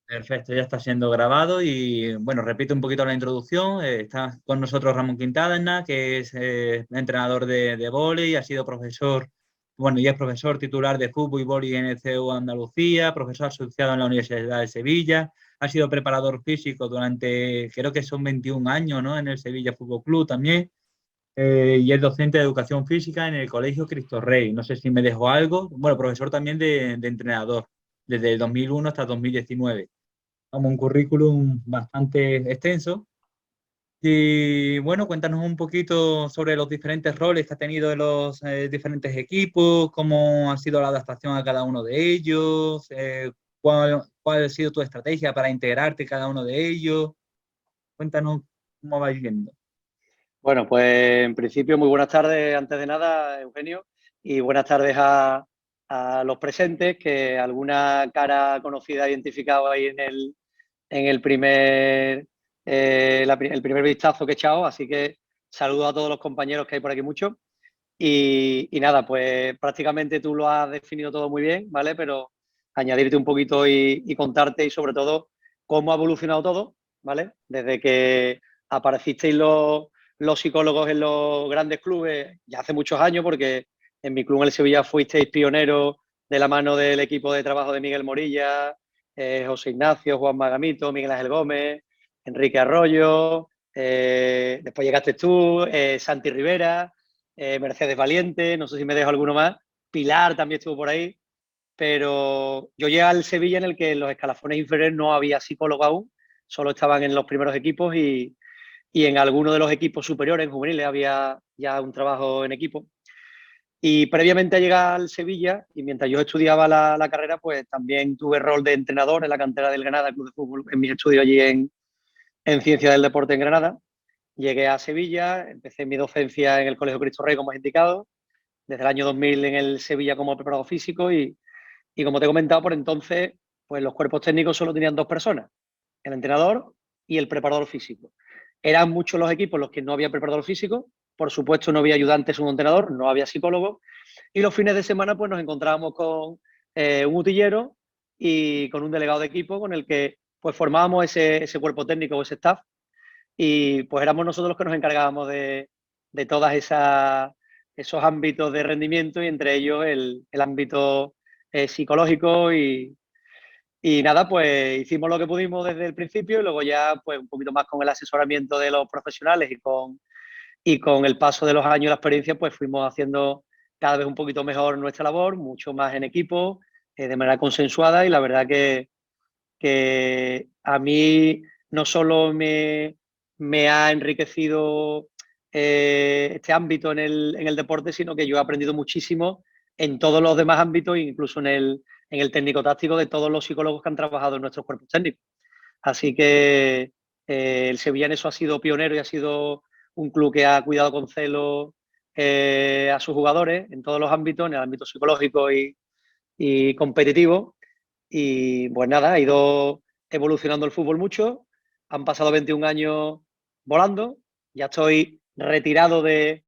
Perfecto, ya está siendo grabado y bueno, repito un poquito la introducción. Está con nosotros Ramón Quintana, que es entrenador de vóley, ha sido profesor, bueno, y es profesor titular de fútbol y vóley en el CEU Andalucía, profesor asociado en la Universidad de Sevilla, ha sido preparador físico durante, creo que son 21 años, ¿no? En el Sevilla Fútbol Club también, y es docente de educación física en el Colegio Cristo Rey. No sé si me dejo algo. Bueno, profesor también de entrenador, desde el 2001 hasta 2019, como un currículum bastante extenso. Y bueno, cuéntanos un poquito sobre los diferentes roles que ha tenido en los diferentes equipos, cómo ha sido la adaptación a cada uno de ellos, cuál ha sido tu estrategia para integrarte en cada uno de ellos. Cuéntanos cómo vais viendo. Bueno, pues en principio muy buenas tardes antes de nada, Eugenio, y buenas tardes a los presentes, que alguna cara conocida identificado ahí en el el primer vistazo que he echado, así que saludo a todos los compañeros que hay por aquí mucho. Y nada, pues prácticamente tú lo has definido todo muy bien, ¿vale? Pero añadirte un poquito y contarte y sobre todo cómo ha evolucionado todo, ¿vale? Desde que aparecisteis los psicólogos en los grandes clubes ya hace muchos años, porque en mi club en el Sevilla fuisteis pioneros de la mano del equipo de trabajo de Miguel Morilla, José Ignacio, Juan Magamito, Miguel Ángel Gómez, Enrique Arroyo, después llegaste tú, Santi Rivera, Mercedes Valiente, no sé si me dejo alguno más, Pilar también estuvo por ahí, pero yo llegué al Sevilla en el que en los escalafones inferiores no había psicólogo aún, solo estaban en los primeros equipos y en algunos de los equipos superiores, en juveniles, había ya un trabajo en equipo. Y previamente a llegar al Sevilla, y mientras yo estudiaba la carrera, pues también tuve rol de entrenador en la cantera del Granada Club de Fútbol, en mis estudios allí en Ciencia del Deporte en Granada. Llegué a Sevilla, empecé mi docencia en el Colegio Cristo Rey, como has indicado, desde el año 2000 en el Sevilla como preparador físico y como te he comentado, por entonces, pues los cuerpos técnicos solo tenían dos personas, el entrenador y el preparador físico. Eran muchos los equipos en los que no había preparador físico, por supuesto no había ayudantes, un entrenador, no había psicólogo, y los fines de semana pues nos encontrábamos con un utillero y con un delegado de equipo con el que pues formábamos ese cuerpo técnico o ese staff y pues éramos nosotros los que nos encargábamos de todas esos ámbitos de rendimiento y entre ellos el ámbito psicológico y nada, pues hicimos lo que pudimos desde el principio y luego ya pues un poquito más con el asesoramiento de los profesionales y con el paso de los años y la experiencia pues fuimos haciendo cada vez un poquito mejor nuestra labor, mucho más en equipo, de manera consensuada y la verdad que a mí no solo me ha enriquecido este ámbito en el deporte, sino que yo he aprendido muchísimo en todos los demás ámbitos, incluso en el técnico táctico de todos los psicólogos que han trabajado en nuestros cuerpos técnicos. Así que el Sevilla en eso ha sido pionero y ha sido un club que ha cuidado con celo a sus jugadores en todos los ámbitos, en el ámbito psicológico y competitivo. Y pues nada, ha ido evolucionando el fútbol mucho. Han pasado 21 años volando. Ya estoy retirado del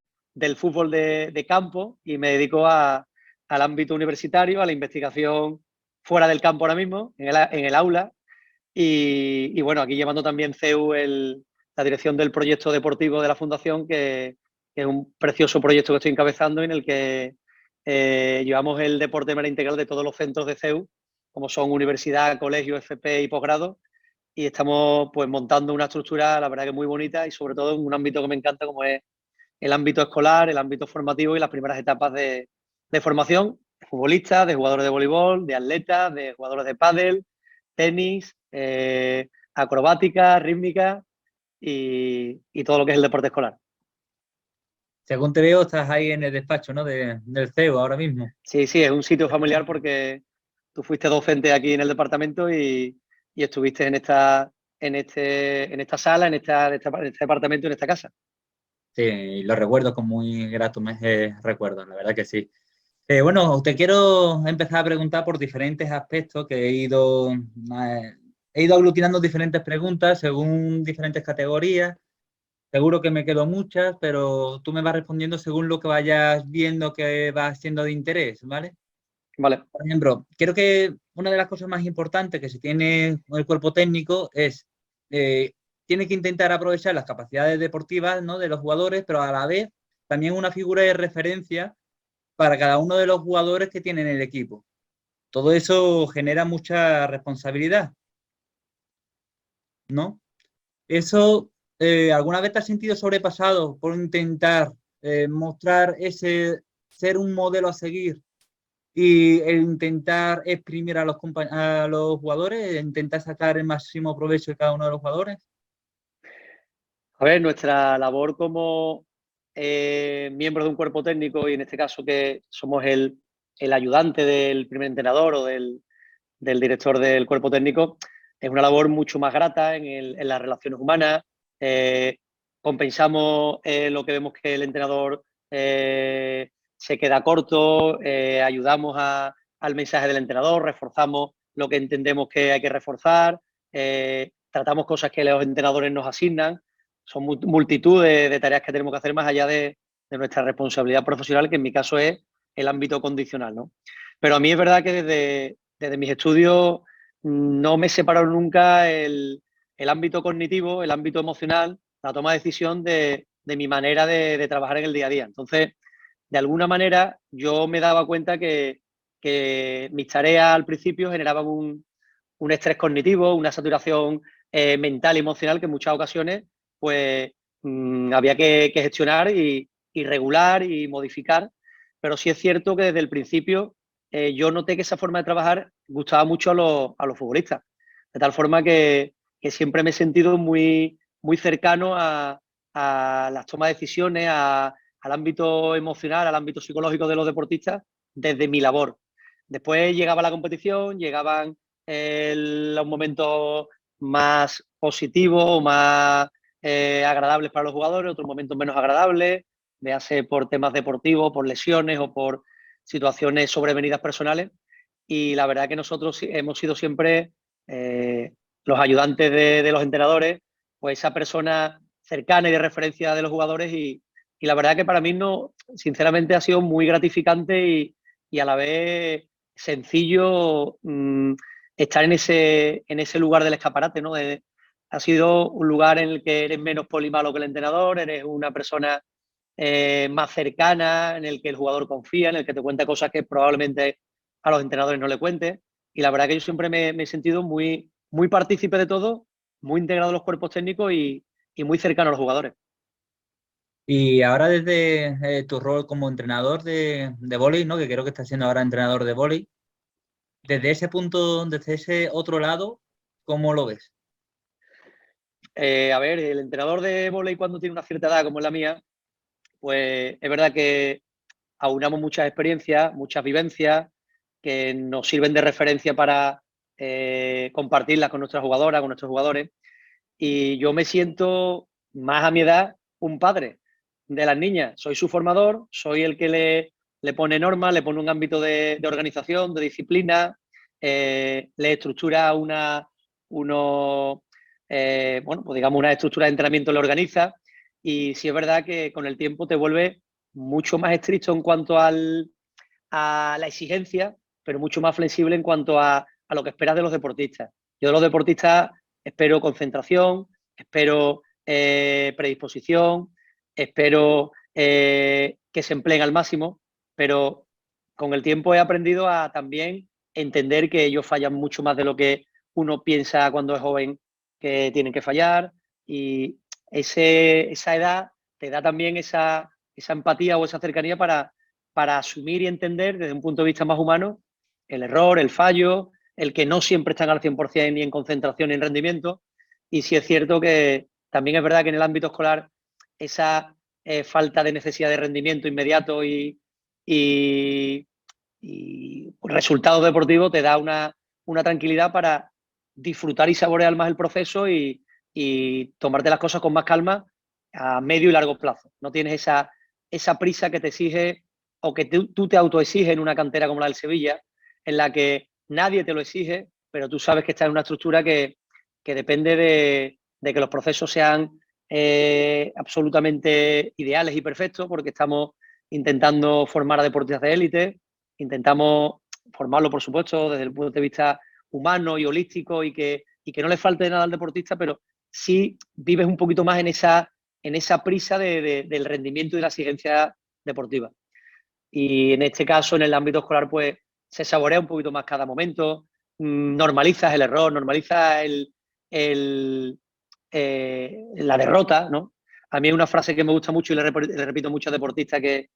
fútbol de campo y me dedico al ámbito universitario, a la investigación fuera del campo ahora mismo, en el aula. Y bueno, aquí llevando también CEU la dirección del proyecto deportivo de la Fundación, que es un precioso proyecto que estoy encabezando en el que llevamos el deporte de manera integral de todos los centros de CEU, como son universidad, colegio, FP y posgrado, y estamos pues montando una estructura, la verdad que muy bonita y sobre todo en un ámbito que me encanta como es el ámbito escolar, el ámbito formativo y las primeras etapas de formación de futbolistas, de jugadores de voleibol, de atletas, de jugadores de pádel, tenis, acrobática, rítmica y todo lo que es el deporte escolar. Según te veo, estás ahí en el despacho, ¿no? Del CEO ahora mismo. Sí, sí, es un sitio familiar porque tú fuiste docente aquí en el departamento y estuviste en esta sala, en este departamento, en esta casa. Sí, lo recuerdo con muy gratos recuerdos, la verdad que sí. Bueno, te quiero empezar a preguntar por diferentes aspectos que he ido aglutinando diferentes preguntas según diferentes categorías. Seguro que me quedo muchas, pero tú me vas respondiendo según lo que vayas viendo que va siendo de interés, ¿vale? Vale. Por ejemplo, creo que una de las cosas más importantes que se tiene con el cuerpo técnico es, tiene que intentar aprovechar las capacidades deportivas, ¿no?, de los jugadores, pero a la vez también una figura de referencia para cada uno de los jugadores que tienen el equipo. Todo eso genera mucha responsabilidad, ¿no? Eso, ¿alguna vez te has sentido sobrepasado por intentar mostrar ser un modelo a seguir y el intentar exprimir a a los jugadores, intentar sacar el máximo provecho de cada uno de los jugadores? A ver, nuestra labor como miembros de un cuerpo técnico, y en este caso que somos el ayudante del primer entrenador o del director del cuerpo técnico, es una labor mucho más grata en las relaciones humanas. eh, Compensamos lo que vemos que el entrenador se queda corto, ayudamos al mensaje del entrenador, reforzamos lo que entendemos que hay que reforzar, tratamos cosas que los entrenadores nos asignan. Son multitud de tareas que tenemos que hacer más allá de nuestra responsabilidad profesional, que en mi caso es el ámbito condicional, ¿no? Pero a mí es verdad que desde mis estudios no me separaron nunca el ámbito cognitivo, el ámbito emocional, la toma de decisión de mi manera de trabajar en el día a día. Entonces, de alguna manera, yo me daba cuenta que mis tareas al principio generaban un estrés cognitivo, una saturación mental y emocional que en muchas ocasiones pues había que gestionar y regular y modificar. Pero sí es cierto que desde el principio yo noté que esa forma de trabajar gustaba mucho a los futbolistas. De tal forma que siempre me he sentido muy cercano a las tomas de decisiones, al ámbito emocional, al ámbito psicológico de los deportistas desde mi labor. Después llegaba la competición, llegaban los momentos más positivos, más agradables para los jugadores, otros momentos menos agradables, véase por temas deportivos, por lesiones o por situaciones sobrevenidas personales. Y la verdad que nosotros hemos sido siempre los ayudantes de los entrenadores, pues esa persona cercana y de referencia de los jugadores. Y la verdad que para mí, no, sinceramente, ha sido muy gratificante y a la vez sencillo estar en ese lugar del escaparate, ¿no? Ha sido un lugar en el que eres menos polimalo que el entrenador, eres una persona más cercana, en el que el jugador confía, en el que te cuenta cosas que probablemente a los entrenadores no le cuente. Y la verdad que yo siempre me he sentido muy partícipe de todo, muy integrado en los cuerpos técnicos y muy cercano a los jugadores. Y ahora desde tu rol como entrenador de vóley, ¿no?, que creo que estás siendo ahora entrenador de vóley, desde ese punto, desde ese otro lado, ¿cómo lo ves? A ver, el entrenador de vóley cuando tiene una cierta edad como es la mía, pues es verdad que aunamos muchas experiencias, muchas vivencias que nos sirven de referencia para compartirlas con nuestras jugadoras, con nuestros jugadores. Y yo me siento más a mi edad un padre de las niñas. Soy su formador, soy el que le pone normas, le pone un ámbito de organización, de disciplina, le estructura bueno, pues digamos una estructura de entrenamiento, le organiza. Y sí es verdad que con el tiempo te vuelve mucho más estricto en cuanto a la exigencia, pero mucho más flexible en cuanto a lo que esperas de los deportistas. Yo de los deportistas espero concentración, espero predisposición, espero que se empleen al máximo, pero con el tiempo he aprendido a también entender que ellos fallan mucho más de lo que uno piensa cuando es joven que tienen que fallar, y esa edad te da también esa empatía o esa cercanía para asumir y entender desde un punto de vista más humano el error, el fallo, el que no siempre están al 100% ni en concentración ni en rendimiento. Y sí es cierto que también es verdad que en el ámbito escolar esa falta de necesidad de rendimiento inmediato y, y resultado deportivo te da una tranquilidad para disfrutar y saborear más el proceso y tomarte las cosas con más calma a medio y largo plazo. No tienes esa prisa que te exige o que tú te autoexiges en una cantera como la del Sevilla, en la que nadie te lo exige, pero tú sabes que estás en una estructura que depende de que los procesos sean absolutamente ideales y perfectos, porque estamos intentando formar a deportistas de élite, intentamos formarlo, por supuesto, desde el punto de vista humano y holístico y que no le falte nada al deportista, pero sí vives un poquito más en esa prisa del rendimiento y de la exigencia deportiva. Y en este caso, en el ámbito escolar, pues se saborea un poquito más cada momento, normalizas el error, normalizas la derrota, ¿no? A mí hay una frase que me gusta mucho y le repito mucho a deportistas que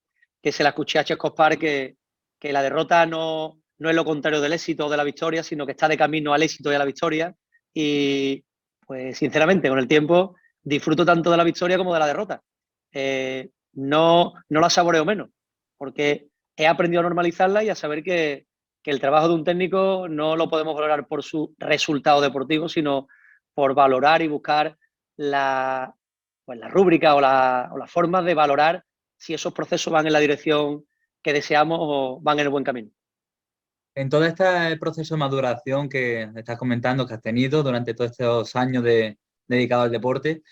se la escuché a Checo Spar, que la derrota no es lo contrario del éxito o de la victoria, sino que está de camino al éxito y a la victoria. Y, pues, sinceramente, con el tiempo disfruto tanto de la victoria como de la derrota. No la saboreo menos, porque he aprendido a normalizarla y a saber que el trabajo de un técnico no lo podemos valorar por su resultado deportivo, sino por valorar y buscar la rúbrica o las formas de valorar si esos procesos van en la dirección que deseamos o van en el buen camino. En todo este proceso de maduración que estás comentando, que has tenido durante todos estos años dedicados al deporte,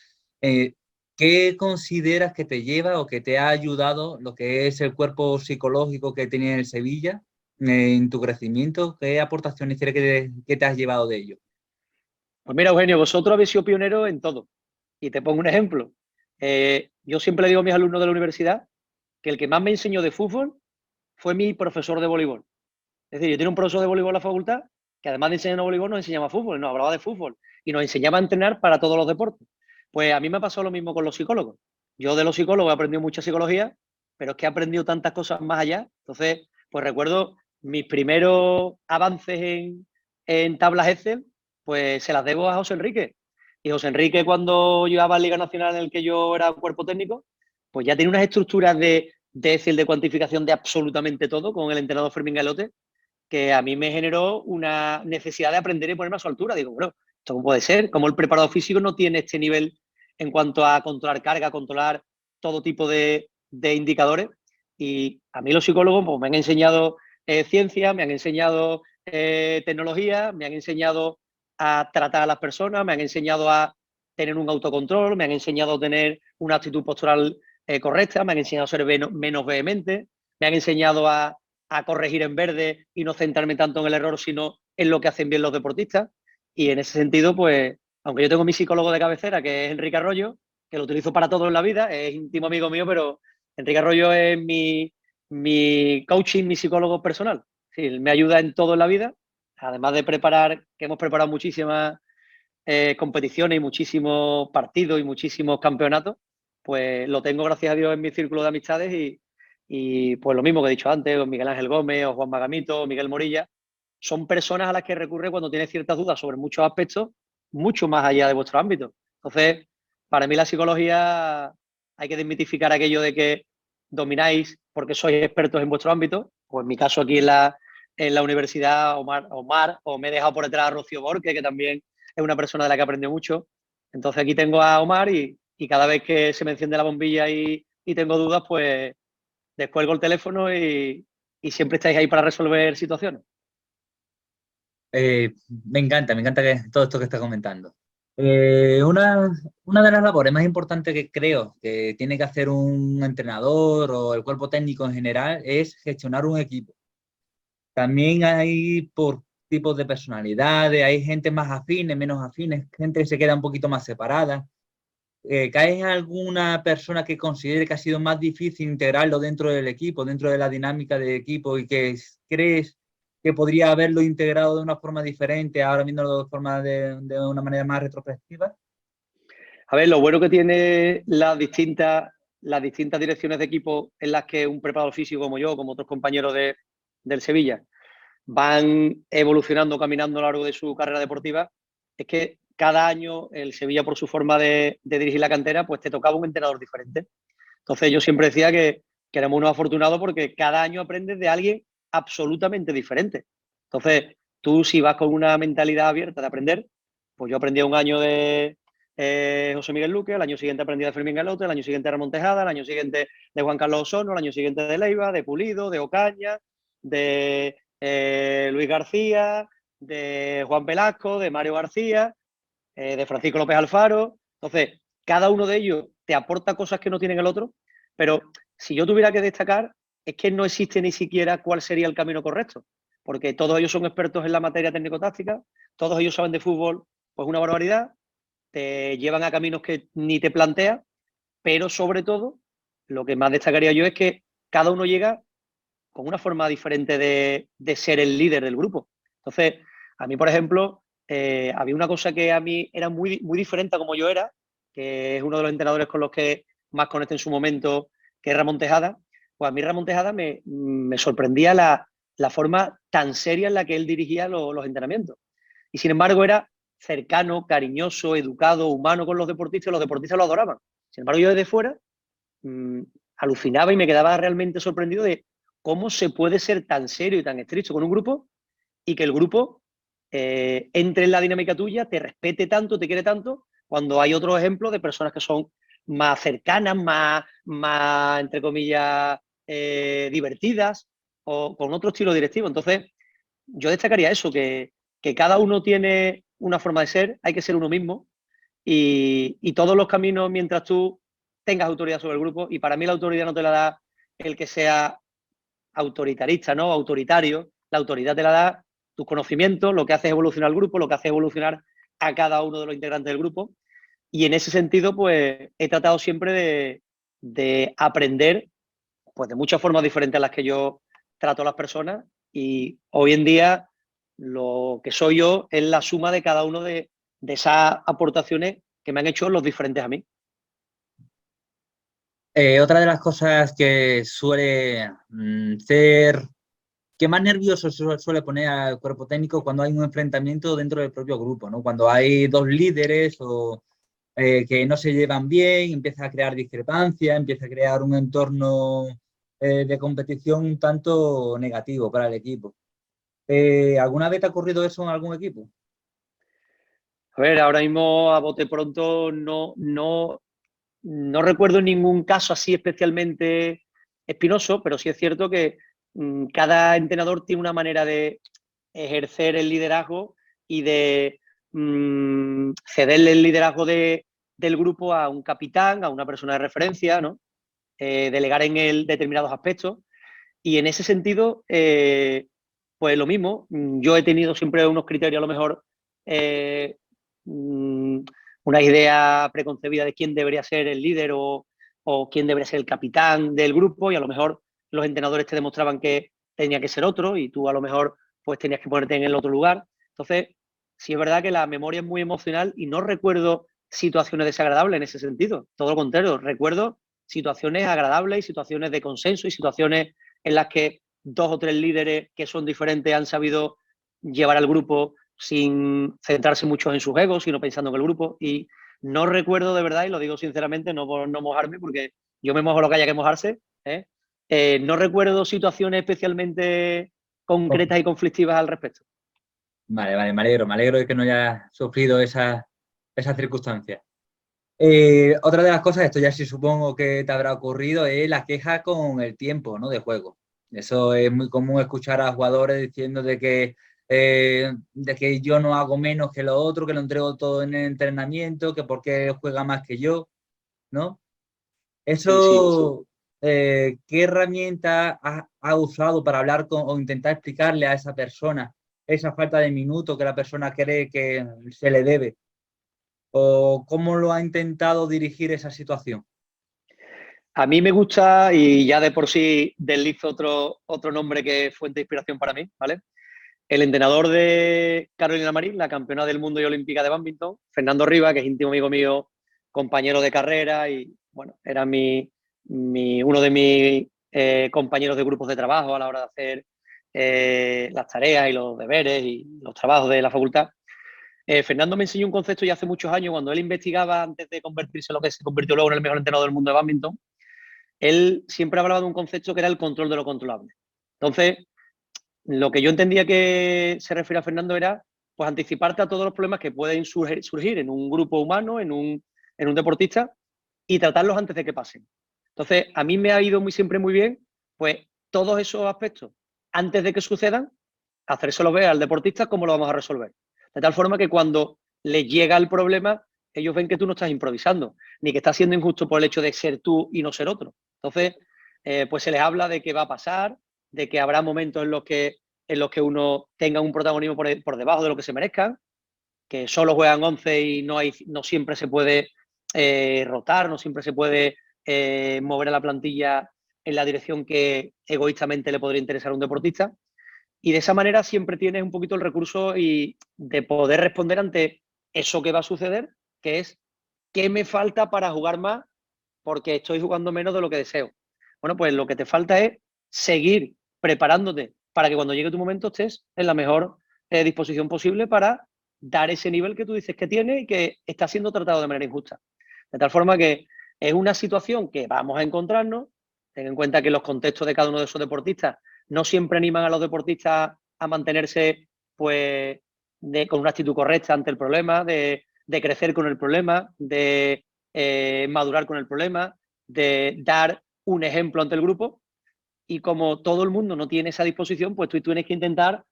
¿qué consideras que te lleva o que te ha ayudado lo que es el cuerpo psicológico que tenía en Sevilla en tu crecimiento? ¿Qué aportaciones crees que te has llevado de ello? Pues mira, Eugenio, vosotros habéis sido pioneros en todo. Y te pongo un ejemplo. Yo siempre le digo a mis alumnos de la universidad que el que más me enseñó de fútbol fue mi profesor de voleibol. Es decir, yo tenía un profesor de voleibol en la facultad que, además de enseñarnos voleibol, nos enseñaba fútbol, nos hablaba de fútbol y nos enseñaba a entrenar para todos los deportes. Pues a mí me pasó lo mismo con los psicólogos. Yo de los psicólogos he aprendido mucha psicología, pero es que he aprendido tantas cosas más allá. Entonces, pues recuerdo mis primeros avances en tablas Excel, pues se las debo a José Enrique. Y José Enrique, cuando llevaba a Liga Nacional en el que yo era cuerpo técnico, pues ya tenía unas estructuras de Excel, de cuantificación de absolutamente todo, con el entrenador Fermín Galote, que a mí me generó una necesidad de aprender y ponerme a su altura. Digo, bueno, ¿esto cómo puede ser? ¿Cómo el preparador físico no tiene este nivel en cuanto a controlar carga, controlar todo tipo de indicadores? Y a mí los psicólogos pues, me han enseñado ciencia, me han enseñado tecnología, me han enseñado a tratar a las personas, me han enseñado a tener un autocontrol, me han enseñado a tener una actitud postural correcta, me han enseñado a ser menos vehemente, me han enseñado a corregir en verde y no centrarme tanto en el error, sino en lo que hacen bien los deportistas. Y en ese sentido, pues, aunque yo tengo mi psicólogo de cabecera, que es Enrique Arroyo, que lo utilizo para todo en la vida, es íntimo amigo mío, pero Enrique Arroyo es mi coaching, mi psicólogo personal. Sí, él me ayuda en todo en la vida, además de preparar, que hemos preparado muchísimas competiciones y muchísimos partidos y muchísimos campeonatos, pues lo tengo, gracias a Dios, en mi círculo de amistades y pues lo mismo que he dicho antes, o Miguel Ángel Gómez, o Juan Magamito, o Miguel Morilla, son personas a las que recurre cuando tiene ciertas dudas sobre muchos aspectos, mucho más allá de vuestro ámbito. Entonces, para mí la psicología hay que desmitificar aquello de que domináis porque sois expertos en vuestro ámbito, o en mi caso aquí en la universidad, Omar, o me he dejado por detrás a Rocío Borque, que también es una persona de la que aprendió mucho. Entonces aquí tengo a Omar y cada vez que se me enciende la bombilla y tengo dudas, pues descuelgo el teléfono y siempre estáis ahí para resolver situaciones. Me encanta todo esto que estás comentando. Una de las labores más importantes que creo que tiene que hacer un entrenador o el cuerpo técnico en general es gestionar un equipo. También hay por tipos de personalidades, hay gente más afines, menos afines, gente que se queda un poquito más separada. ¿Caes en alguna persona que considere que ha sido más difícil integrarlo dentro del equipo, dentro de la dinámica del equipo y que crees que podría haberlo integrado de una forma diferente, ahora viéndolo de una manera más retrospectiva? A ver, lo bueno que tiene las distintas direcciones de equipo en las que un preparador físico como yo, como otros compañeros del Sevilla, van evolucionando, caminando a lo largo de su carrera deportiva, es que cada año el Sevilla, por su forma de dirigir la cantera, pues te tocaba un entrenador diferente. Entonces yo siempre decía que éramos unos afortunados porque cada año aprendes de alguien absolutamente diferente. Entonces, tú si vas con una mentalidad abierta de aprender, pues yo aprendí un año de José Miguel Luque, el año siguiente aprendí de Fermín Galote, el año siguiente de Ramón Tejada, el año siguiente de Juan Carlos Osorno, el año siguiente de Leiva, de Pulido, de Ocaña, de Luis García, de Juan Velasco, de Mario García, de Francisco López Alfaro. Entonces, cada uno de ellos te aporta cosas que no tienen el otro, pero si yo tuviera que destacar, es que no existe ni siquiera cuál sería el camino correcto. porque todos ellos son expertos en la materia técnico-táctica, todos ellos saben de fútbol, pues una barbaridad, te llevan a caminos que ni te planteas, pero sobre todo, lo que más destacaría yo es que cada uno llega con una forma diferente de ser el líder del grupo. Entonces, a mí, por ejemplo, había una cosa que a mí era muy, muy diferente a como yo era, que es uno de los entrenadores con los que más conecté en su momento, que es Ramón Tejada. Pues a mí Ramón Tejada me sorprendía la forma tan seria en la que él dirigía los entrenamientos. Y sin embargo era cercano, cariñoso, educado, humano con los deportistas lo adoraban. Sin embargo, yo desde fuera alucinaba y me quedaba realmente sorprendido de cómo se puede ser tan serio y tan estricto con un grupo y que el grupo entre en la dinámica tuya, te respete tanto, te quiere tanto, cuando hay otros ejemplos de personas que son más cercanas, más entre comillas, divertidas o con otro estilo directivo. Entonces, yo destacaría eso, que cada uno tiene una forma de ser, hay que ser uno mismo y todos los caminos mientras tú tengas autoridad sobre el grupo, y para mí la autoridad no te la da el que sea autoritarista, ¿no? Autoritario, la autoridad te la da tus conocimientos, lo que hace es evolucionar el grupo, lo que hace es evolucionar a cada uno de los integrantes del grupo. Y en ese sentido, pues he tratado siempre de aprender pues, de muchas formas diferentes a las que yo trato a las personas. Y hoy en día lo que soy yo es la suma de cada uno de esas aportaciones que me han hecho los diferentes a mí. Otra de las cosas que suele ser que más nervioso suele poner al cuerpo técnico cuando hay un enfrentamiento dentro del propio grupo, ¿no? Cuando hay dos líderes o que no se llevan bien, empieza a crear discrepancia, empieza a crear un entorno de competición un tanto negativo para el equipo. ¿Alguna vez te ha ocurrido eso en algún equipo? A ver, ahora mismo a bote pronto no recuerdo ningún caso así especialmente espinoso, pero sí es cierto que cada entrenador tiene una manera de ejercer el liderazgo y de cederle el liderazgo del grupo a un capitán, a una persona de referencia, ¿no? Delegar en él determinados aspectos. Y en ese sentido, pues lo mismo, yo he tenido siempre unos criterios a lo mejor, una idea preconcebida de quién debería ser el líder o quién debería ser el capitán del grupo, y a lo mejor los entrenadores te demostraban que tenía que ser otro y tú a lo mejor pues tenías que ponerte en el otro lugar. Entonces, sí es verdad que la memoria es muy emocional y no recuerdo situaciones desagradables en ese sentido. Todo lo contrario, recuerdo situaciones agradables y situaciones de consenso y situaciones en las que dos o tres líderes que son diferentes han sabido llevar al grupo sin centrarse mucho en sus egos, sino pensando en el grupo. Y no recuerdo de verdad, y lo digo sinceramente, no por no mojarme, porque yo me mojo lo que haya que mojarse, ¿eh? No recuerdo situaciones especialmente concretas y conflictivas al respecto. Vale, vale, me alegro de que no hayas sufrido esa circunstancia. Otra de las cosas, esto ya sí supongo que te habrá ocurrido, es la queja con el tiempo, ¿no? De juego. Eso es muy común escuchar a jugadores diciendo de que yo no hago menos que lo otro, que lo entrego todo en el entrenamiento, que porque él juega más que yo, ¿no? Sí, sí. Eso, ¿qué herramienta ha usado para hablar con o intentar explicarle a esa persona esa falta de minuto que la persona cree que se le debe? ¿O cómo lo ha intentado dirigir esa situación? A mí me gusta, y ya de por sí deslizo otro nombre que es fuente de inspiración para mí, ¿vale? El entrenador de Carolina Marín, la campeona del mundo y olímpica de bádminton, Fernando Riva, que es íntimo amigo mío, compañero de carrera y, bueno, era uno de mis compañeros de grupos de trabajo a la hora de hacer las tareas y los deberes y los trabajos de la facultad. Fernando me enseñó un concepto ya hace muchos años, cuando él investigaba antes de convertirse en lo que se convirtió luego en el mejor entrenador del mundo de bádminton. Él siempre hablaba de un concepto que era el control de lo controlable. Entonces, lo que yo entendía que se refiere a Fernando era pues anticiparte a todos los problemas que pueden surgir en un grupo humano, en un deportista, y tratarlos antes de que pasen. Entonces, a mí me ha ido siempre muy bien, pues todos esos aspectos, antes de que sucedan, hacérselo ver al deportista cómo lo vamos a resolver. De tal forma que cuando les llega el problema, ellos ven que tú no estás improvisando, ni que estás siendo injusto por el hecho de ser tú y no ser otro. Entonces, pues se les habla de qué va a pasar, de que habrá momentos en los que en los que uno tenga un protagonismo por debajo de lo que se merezcan, que solo juegan 11 y no siempre se puede rotar, no siempre se puede mover a la plantilla en la dirección que egoístamente le podría interesar a un deportista. Y de esa manera siempre tienes un poquito el recurso de poder responder ante eso que va a suceder, que es ¿qué me falta para jugar más? Porque estoy jugando menos de lo que deseo. Bueno, pues lo que te falta es seguir preparándote para que cuando llegue tu momento estés en la mejor disposición posible para dar ese nivel que tú dices que tiene y que está siendo tratado de manera injusta. De tal forma que es una situación que vamos a encontrarnos. Ten en cuenta que los contextos de cada uno de esos deportistas no siempre animan a los deportistas a mantenerse pues, con una actitud correcta ante el problema, de crecer con el problema, de madurar con el problema, de dar un ejemplo ante el grupo. Y como todo el mundo no tiene esa disposición, pues tú tienes que intentar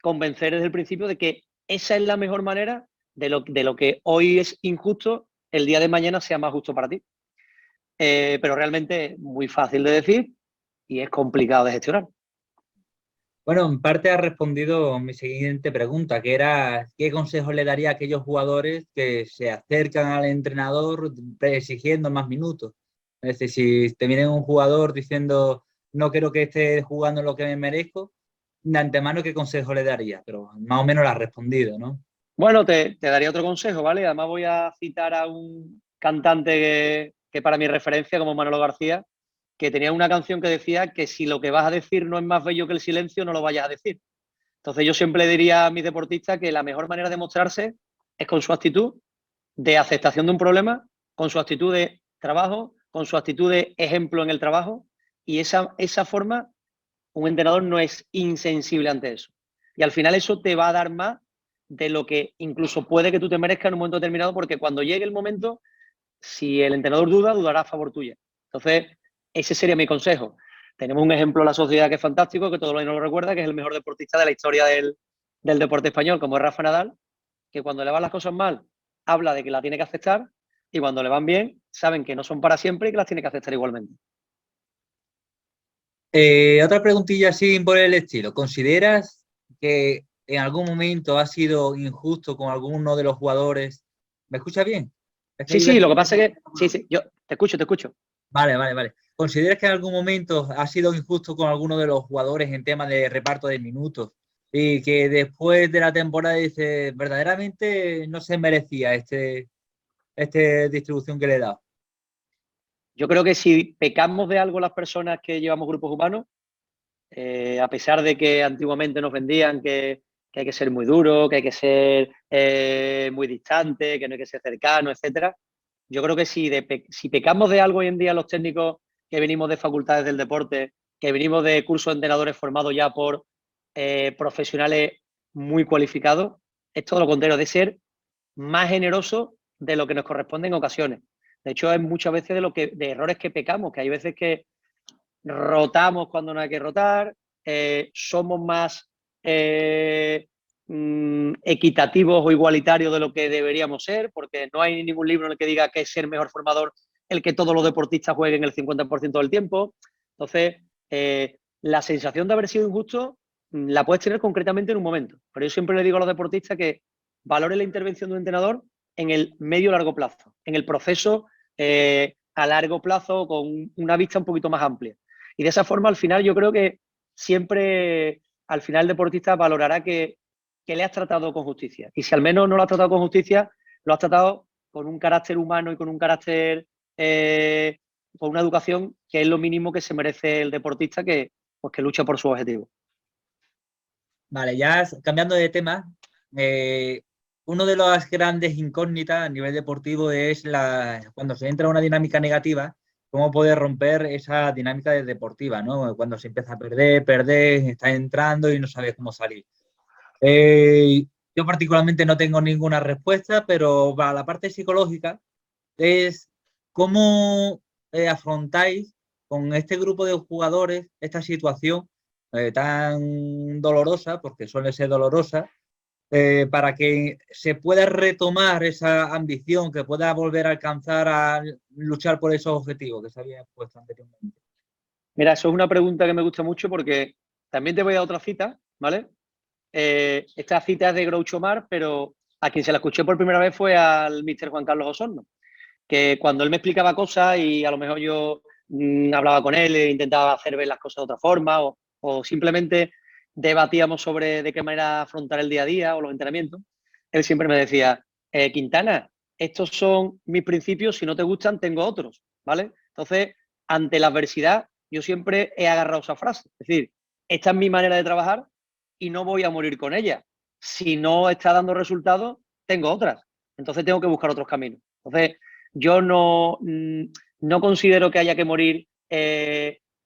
convencer desde el principio de que esa es la mejor manera de lo que hoy es injusto, el día de mañana sea más justo para ti. Pero realmente es muy fácil de decir y es complicado de gestionar. Bueno, en parte ha respondido mi siguiente pregunta, que era ¿qué consejo le daría a aquellos jugadores que se acercan al entrenador exigiendo más minutos? Es decir, si te viene un jugador diciendo no quiero que esté jugando lo que me merezco, de antemano, ¿qué consejo le daría? Pero más o menos lo ha respondido, ¿no? Bueno, te daría otro consejo, ¿vale? Además voy a citar a un cantante que para mi referencia, como Manolo García, que tenía una canción que decía que si lo que vas a decir no es más bello que el silencio, no lo vayas a decir. Entonces yo siempre le diría a mis deportistas que la mejor manera de mostrarse es con su actitud de aceptación de un problema, con su actitud de trabajo, con su actitud de ejemplo en el trabajo, y esa forma, un entrenador no es insensible ante eso. Y al final eso te va a dar más de lo que incluso puede que tú te merezcas en un momento determinado, porque cuando llegue el momento, si el entrenador duda, dudará a favor tuya. Entonces, ese sería mi consejo. Tenemos un ejemplo en la sociedad que es fantástico, que todo el mundo lo recuerda, que es el mejor deportista de la historia del deporte español, como es Rafa Nadal, que cuando le van las cosas mal, habla de que la tiene que aceptar, y cuando le van bien, saben que no son para siempre y que las tiene que aceptar igualmente. Otra preguntilla así por el estilo. ¿Consideras que en algún momento ha sido injusto con alguno de los jugadores? ¿Me escuchas bien? Es que Sí, hay sí, veces lo que pasa es que, sí, yo te escucho, te escucho. Vale, vale, vale. ¿Consideras que en algún momento ha sido injusto con alguno de los jugadores en tema de reparto de minutos y que después de la temporada dice verdaderamente no se merecía este distribución que le he dado? Yo creo que si pecamos de algo las personas que llevamos grupos humanos, a pesar de que antiguamente nos vendían que hay que ser muy duro, que hay que ser muy distante, que no hay que ser cercano, etcétera. Yo creo que si pecamos de algo hoy en día los técnicos que venimos de facultades del deporte, que venimos de cursos de entrenadores formados ya por profesionales muy cualificados, es todo lo contrario, de ser más generoso de lo que nos corresponde en ocasiones. De hecho, es muchas veces de errores que pecamos, que hay veces que rotamos cuando no hay que rotar, somos más equitativos o igualitarios de lo que deberíamos ser, porque no hay ningún libro en el que diga que es ser mejor formador el que todos los deportistas jueguen el 50% del tiempo. Entonces, la sensación de haber sido injusto la puedes tener concretamente en un momento, pero yo siempre le digo a los deportistas que valoren la intervención de un entrenador en el medio largo plazo, en el proceso a largo plazo con una vista un poquito más amplia. Y de esa forma, al final, yo creo que siempre, al final, el deportista valorará que le has tratado con justicia. Y si al menos no lo has tratado con justicia, lo has tratado con un carácter humano y con un carácter, con una educación que es lo mínimo que se merece el deportista pues, que lucha por su objetivo. Vale, ya cambiando de tema, uno de las grandes incógnitas a nivel deportivo es cuando se entra en una dinámica negativa, cómo poder romper esa dinámica deportiva, ¿no? Cuando se empieza a perder, está entrando y no sabes cómo salir. Yo particularmente no tengo ninguna respuesta, pero para la parte psicológica es cómo afrontáis con este grupo de jugadores esta situación tan dolorosa, porque suele ser dolorosa, para que se pueda retomar esa ambición, que pueda volver a alcanzar a luchar por esos objetivos que se habían puesto anteriormente. Mira, eso es una pregunta que me gusta mucho porque también te voy a dar otra cita ¿vale? Esta cita es de Groucho Marx, pero a quien se la escuché por primera vez fue al Mr. Juan Carlos Osorno, que cuando él me explicaba cosas y a lo mejor yo hablaba con él e intentaba hacer ver las cosas de otra forma o simplemente debatíamos sobre de qué manera afrontar el día a día o los entrenamientos, él siempre me decía, Quintana, estos son mis principios, si no te gustan tengo otros, ¿vale? Entonces, ante la adversidad, yo siempre he agarrado esa frase, es decir, esta es mi manera de trabajar y no voy a morir con ella. Si no está dando resultados, tengo otras, entonces tengo que buscar otros caminos. Entonces, yo no considero que haya que morir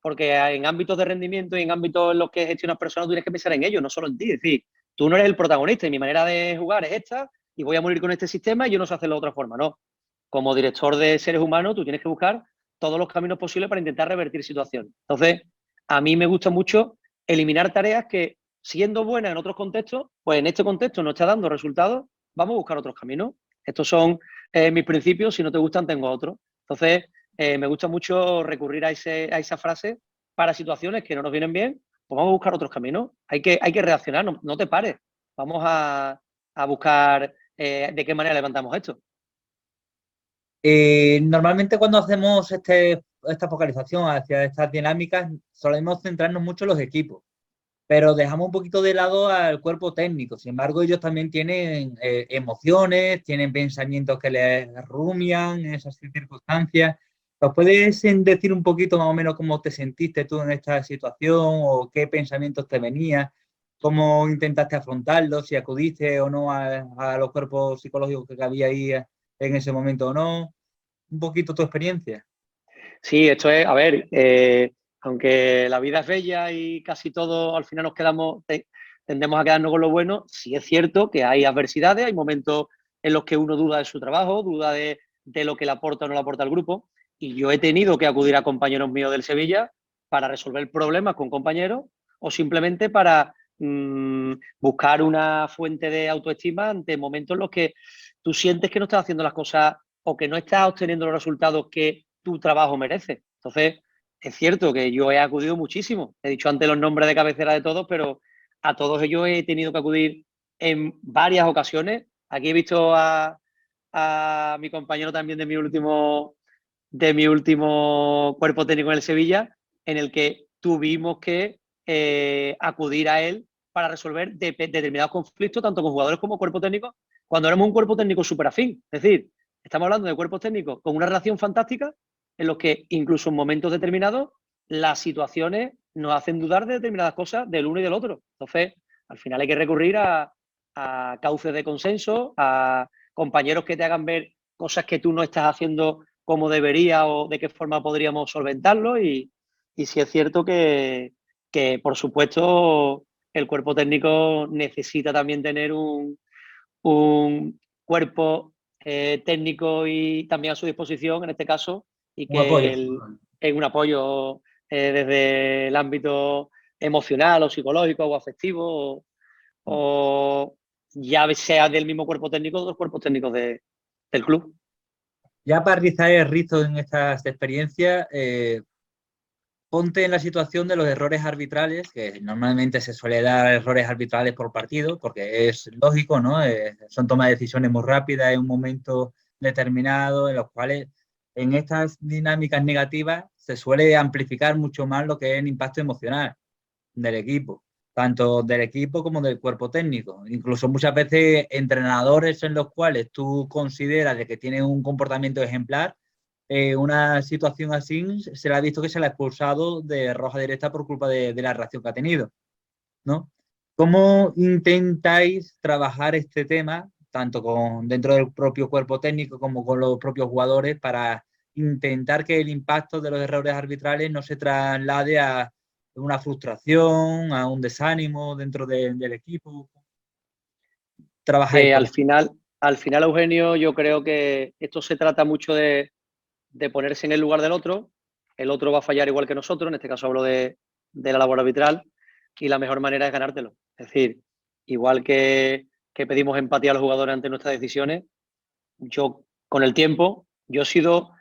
porque en ámbitos de rendimiento y en ámbitos en los que gestionas personas, tú tienes que pensar en ello, no solo en ti. Es decir, tú no eres el protagonista y mi manera de jugar es esta y voy a morir con este sistema y yo no sé hacerlo de otra forma. No. Como director de seres humanos, tú tienes que buscar todos los caminos posibles para intentar revertir situaciones. Entonces, a mí me gusta mucho eliminar tareas que, siendo buenas en otros contextos, pues en este contexto no está dando resultados, vamos a buscar otros caminos. Estos son mis principios, si no te gustan, tengo otros. Entonces, me gusta mucho recurrir a esa frase para situaciones que no nos vienen bien, pues vamos a buscar otros caminos. Hay que reaccionar, no te pares. Vamos a buscar de qué manera levantamos esto. Normalmente cuando hacemos esta focalización hacia estas dinámicas, solemos centrarnos mucho en los equipos, pero dejamos un poquito de lado al cuerpo técnico. Sin embargo, ellos también tienen emociones, tienen pensamientos que les rumian en esas circunstancias. ¿Nos puedes decir un poquito más o menos cómo te sentiste tú en esta situación o qué pensamientos te venían? ¿Cómo intentaste afrontarlos? Si acudiste o no a los cuerpos psicológicos que había ahí en ese momento o no. Un poquito tu experiencia. Sí, esto es, a ver, aunque la vida es bella y casi todo al final tendemos a quedarnos con lo bueno, sí es cierto que hay adversidades, hay momentos en los que uno duda de su trabajo, duda de lo que le aporta o no le aporta al grupo, y yo he tenido que acudir a compañeros míos del Sevilla para resolver problemas con compañeros o simplemente para buscar una fuente de autoestima ante momentos en los que tú sientes que no estás haciendo las cosas o que no estás obteniendo los resultados que tu trabajo merece. Entonces, es cierto que yo he acudido muchísimo. He dicho antes los nombres de cabecera de todos, pero a todos ellos he tenido que acudir en varias ocasiones. Aquí he visto a mi compañero también de mi último cuerpo técnico en el Sevilla, en el que tuvimos que acudir a él para resolver determinados conflictos, tanto con jugadores como cuerpo técnico, cuando éramos un cuerpo técnico súper afín. Es decir, estamos hablando de cuerpos técnicos con una relación fantástica, en los que incluso en momentos determinados las situaciones nos hacen dudar de determinadas cosas del uno y del otro. Entonces, al final hay que recurrir a cauces de consenso, a compañeros que te hagan ver cosas que tú no estás haciendo como debería o de qué forma podríamos solventarlo. Y sí es cierto que, por supuesto, el cuerpo técnico necesita también tener un cuerpo técnico y también a su disposición, en este caso, y Un apoyo. que es un apoyo desde el ámbito emocional o psicológico o afectivo o ya sea del mismo cuerpo técnico o de los cuerpos técnicos del club. Ya para rizar el rizo en estas experiencias, ponte en la situación de los errores arbitrales, que normalmente se suele dar errores arbitrales por partido, porque es lógico, ¿no? Son tomas de decisiones muy rápidas en un momento determinado, en los cuales en estas dinámicas negativas se suele amplificar mucho más lo que es el impacto emocional del equipo, tanto del equipo como del cuerpo técnico. Incluso muchas veces entrenadores en los cuales tú consideras de que tienen un comportamiento ejemplar, una situación así se le ha visto que se le ha expulsado de roja directa por culpa de la reacción que ha tenido, ¿no? ¿Cómo intentáis trabajar este tema, tanto dentro del propio cuerpo técnico como con los propios jugadores, para intentar que el impacto de los errores arbitrales no se traslade a una frustración, a un desánimo dentro del equipo? ¿Trabajáis Eh, con al eso? final, al final, Eugenio, yo creo que esto se trata mucho de ponerse en el lugar del otro. El otro va a fallar igual que nosotros, en este caso hablo de la labor arbitral, y la mejor manera es ganártelo. Es decir, igual que pedimos empatía a los jugadores ante nuestras decisiones, yo con el tiempo, yo he sido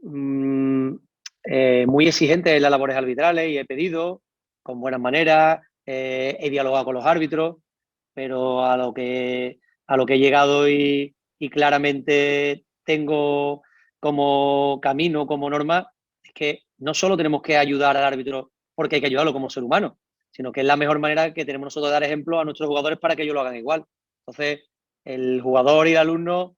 mm, muy exigente en las labores arbitrales y he pedido con buenas maneras, he dialogado con los árbitros, pero a lo que he llegado y claramente tengo como camino, como norma, es que no solo tenemos que ayudar al árbitro porque hay que ayudarlo como ser humano, sino que es la mejor manera que tenemos nosotros de dar ejemplo a nuestros jugadores para que ellos lo hagan igual. Entonces, el jugador y el alumno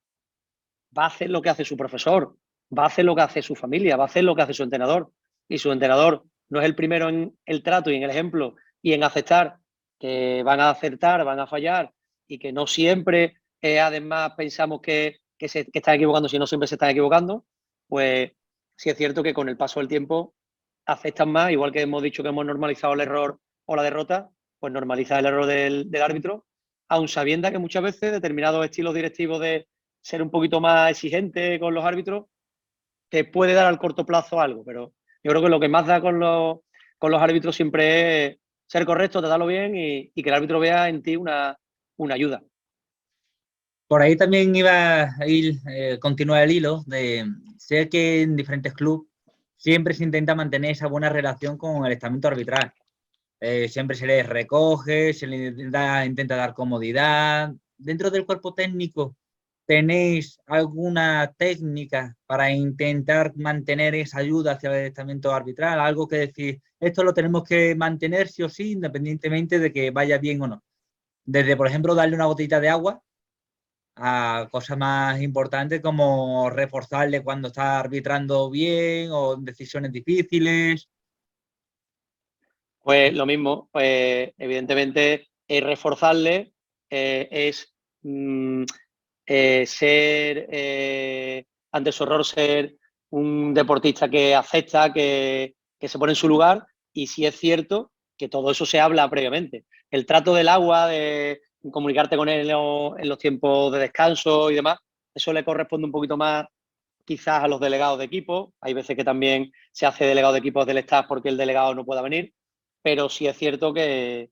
va a hacer lo que hace su profesor, va a hacer lo que hace su familia, va a hacer lo que hace su entrenador. Y su entrenador no es el primero en el trato y en el ejemplo y en aceptar que van a acertar, van a fallar y que no siempre, además, pensamos que están equivocando, si no siempre se están equivocando, pues sí es cierto que con el paso del tiempo aceptan más, igual que hemos dicho que hemos normalizado el error o la derrota, pues normalizar el error del árbitro, aun sabiendo que muchas veces determinados estilos directivos de ser un poquito más exigente con los árbitros te puede dar al corto plazo algo, pero yo creo que lo que más da con los árbitros siempre es ser correcto, tratarlo bien y que el árbitro vea en ti una ayuda. Por ahí también iba a ir, continuar el hilo de, sé que en diferentes clubes siempre se intenta mantener esa buena relación con el estamento arbitral. Siempre se les recoge, se les intenta dar comodidad. Dentro del cuerpo técnico, ¿tenéis alguna técnica para intentar mantener esa ayuda hacia el estamento arbitral? Algo que decir, esto lo tenemos que mantener sí o sí, independientemente de que vaya bien o no. Desde, por ejemplo, darle una botellita de agua a cosas más importantes como reforzarle cuando está arbitrando bien o decisiones difíciles. Pues lo mismo, pues evidentemente reforzarle, es ser, ante su error, ser un deportista que acepta, que se pone en su lugar, y sí es cierto que todo eso se habla previamente. El trato del agua, de comunicarte con él en los tiempos de descanso y demás, eso le corresponde un poquito más quizás a los delegados de equipo. Hay veces que también se hace delegado de equipos del staff porque el delegado no pueda venir, pero sí es cierto que,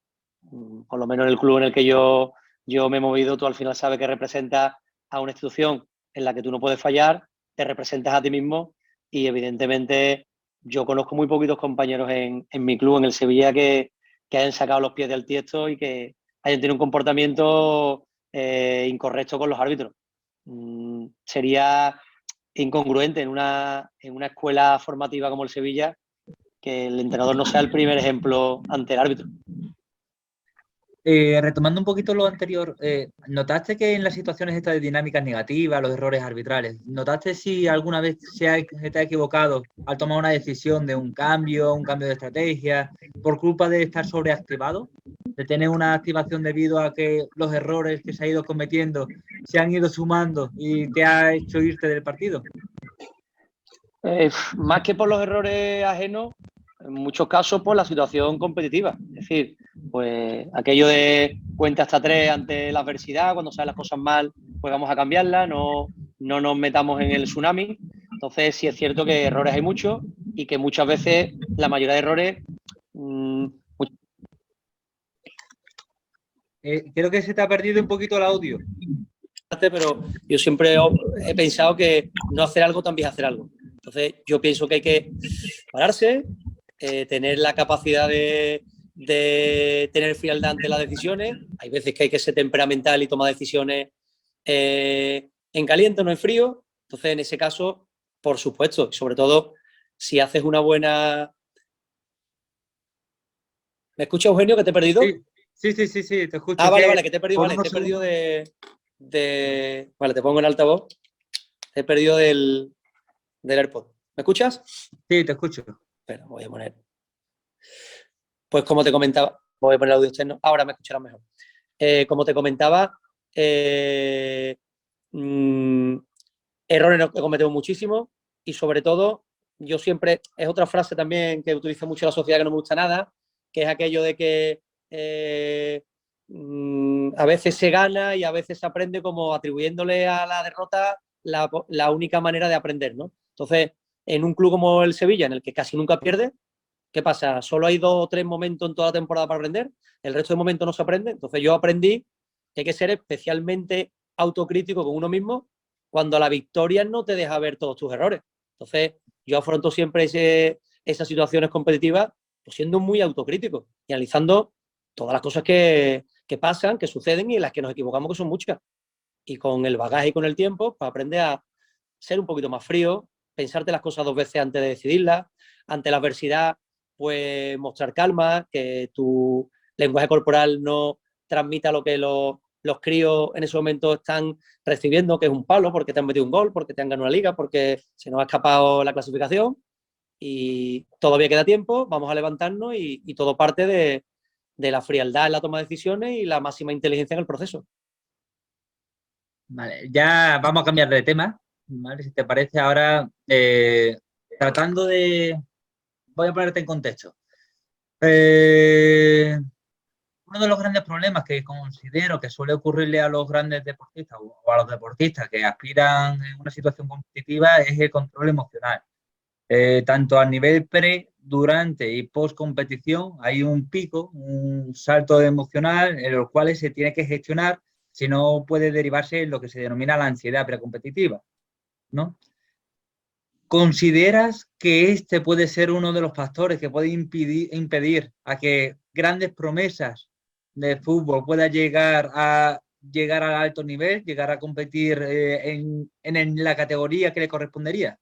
por lo menos en el club en el que yo me he movido, tú al final sabes que representas a una institución en la que tú no puedes fallar, te representas a ti mismo y evidentemente yo conozco muy poquitos compañeros en mi club, en el Sevilla, que hayan sacado los pies del tiesto y que hayan tenido un comportamiento incorrecto con los árbitros. Sería incongruente en una escuela formativa como el Sevilla que el entrenador no sea el primer ejemplo ante el árbitro. Retomando un poquito lo anterior, ¿notaste que en las situaciones estas de dinámicas negativas, los errores arbitrales, ¿notaste si alguna vez se te ha equivocado al tomar una decisión de un cambio de estrategia, por culpa de estar sobreactivado, de tener una activación debido a que los errores que se ha ido cometiendo se han ido sumando y te ha hecho irte del partido? Más que por los errores ajenos, en muchos casos por la situación competitiva. Es decir, pues aquello de cuenta hasta 3 ante la adversidad, cuando salen las cosas mal, pues vamos a cambiarlas, no nos metamos en el tsunami. Entonces, sí es cierto que errores hay muchos y que muchas veces la mayoría de errores... Creo que se te ha perdido un poquito el audio. Pero yo siempre he pensado que no hacer algo también es hacer algo. Entonces, yo pienso que hay que pararse, tener la capacidad de tener frialdad ante las decisiones. Hay veces que hay que ser temperamental y tomar decisiones en caliente, no en frío. Entonces, en ese caso, por supuesto, sobre todo si haces una buena... ¿Me escucha, Eugenio, que te he perdido? Sí, te escucho. Ah, vale, que te he perdido, vale, te he perdido Vale, te pongo en altavoz. Te he perdido del AirPod. ¿Me escuchas? Sí, te escucho. Espera, voy a poner. Pues como te comentaba, voy a poner audio externo. Ahora me escucharás mejor. Como te comentaba, errores que cometemos muchísimo y sobre todo, yo siempre, es otra frase también que utiliza mucho la sociedad que no me gusta nada, que es aquello de que a veces se gana y a veces se aprende como atribuyéndole a la derrota la única manera de aprender, ¿no? Entonces, en un club como el Sevilla, en el que casi nunca pierde, ¿qué pasa? Solo hay 2 o 3 momentos en toda la temporada para aprender, el resto de momentos no se aprende. Entonces yo aprendí que hay que ser especialmente autocrítico con uno mismo cuando la victoria no te deja ver todos tus errores. Entonces yo afronto siempre esas situaciones competitivas pues siendo muy autocrítico y analizando todas las cosas que pasan, que suceden y en las que nos equivocamos, que son muchas. Y con el bagaje y con el tiempo, pues aprende a ser un poquito más frío, pensarte las cosas 2 veces antes de decidirlas, ante la adversidad, pues mostrar calma, que tu lenguaje corporal no transmita lo que los críos en ese momento están recibiendo, que es un palo, porque te han metido un gol, porque te han ganado una liga, porque se nos ha escapado la clasificación y todavía queda tiempo, vamos a levantarnos y todo parte de la frialdad en la toma de decisiones y la máxima inteligencia en el proceso. Vale, ya vamos a cambiar de tema, ¿vale? Si te parece, ahora tratando de... Voy a ponerte en contexto. Uno de los grandes problemas que considero que suele ocurrirle a los grandes deportistas o a los deportistas que aspiran en una situación competitiva es el control emocional. Tanto a nivel pre, durante y post competición hay un pico, un salto emocional en los cuales se tiene que gestionar, si no puede derivarse en lo que se denomina la ansiedad precompetitiva, ¿no? ¿Consideras que este puede ser uno de los factores que puede impedir a que grandes promesas de fútbol puedan llegar al alto nivel, llegar a competir en la categoría que le correspondería?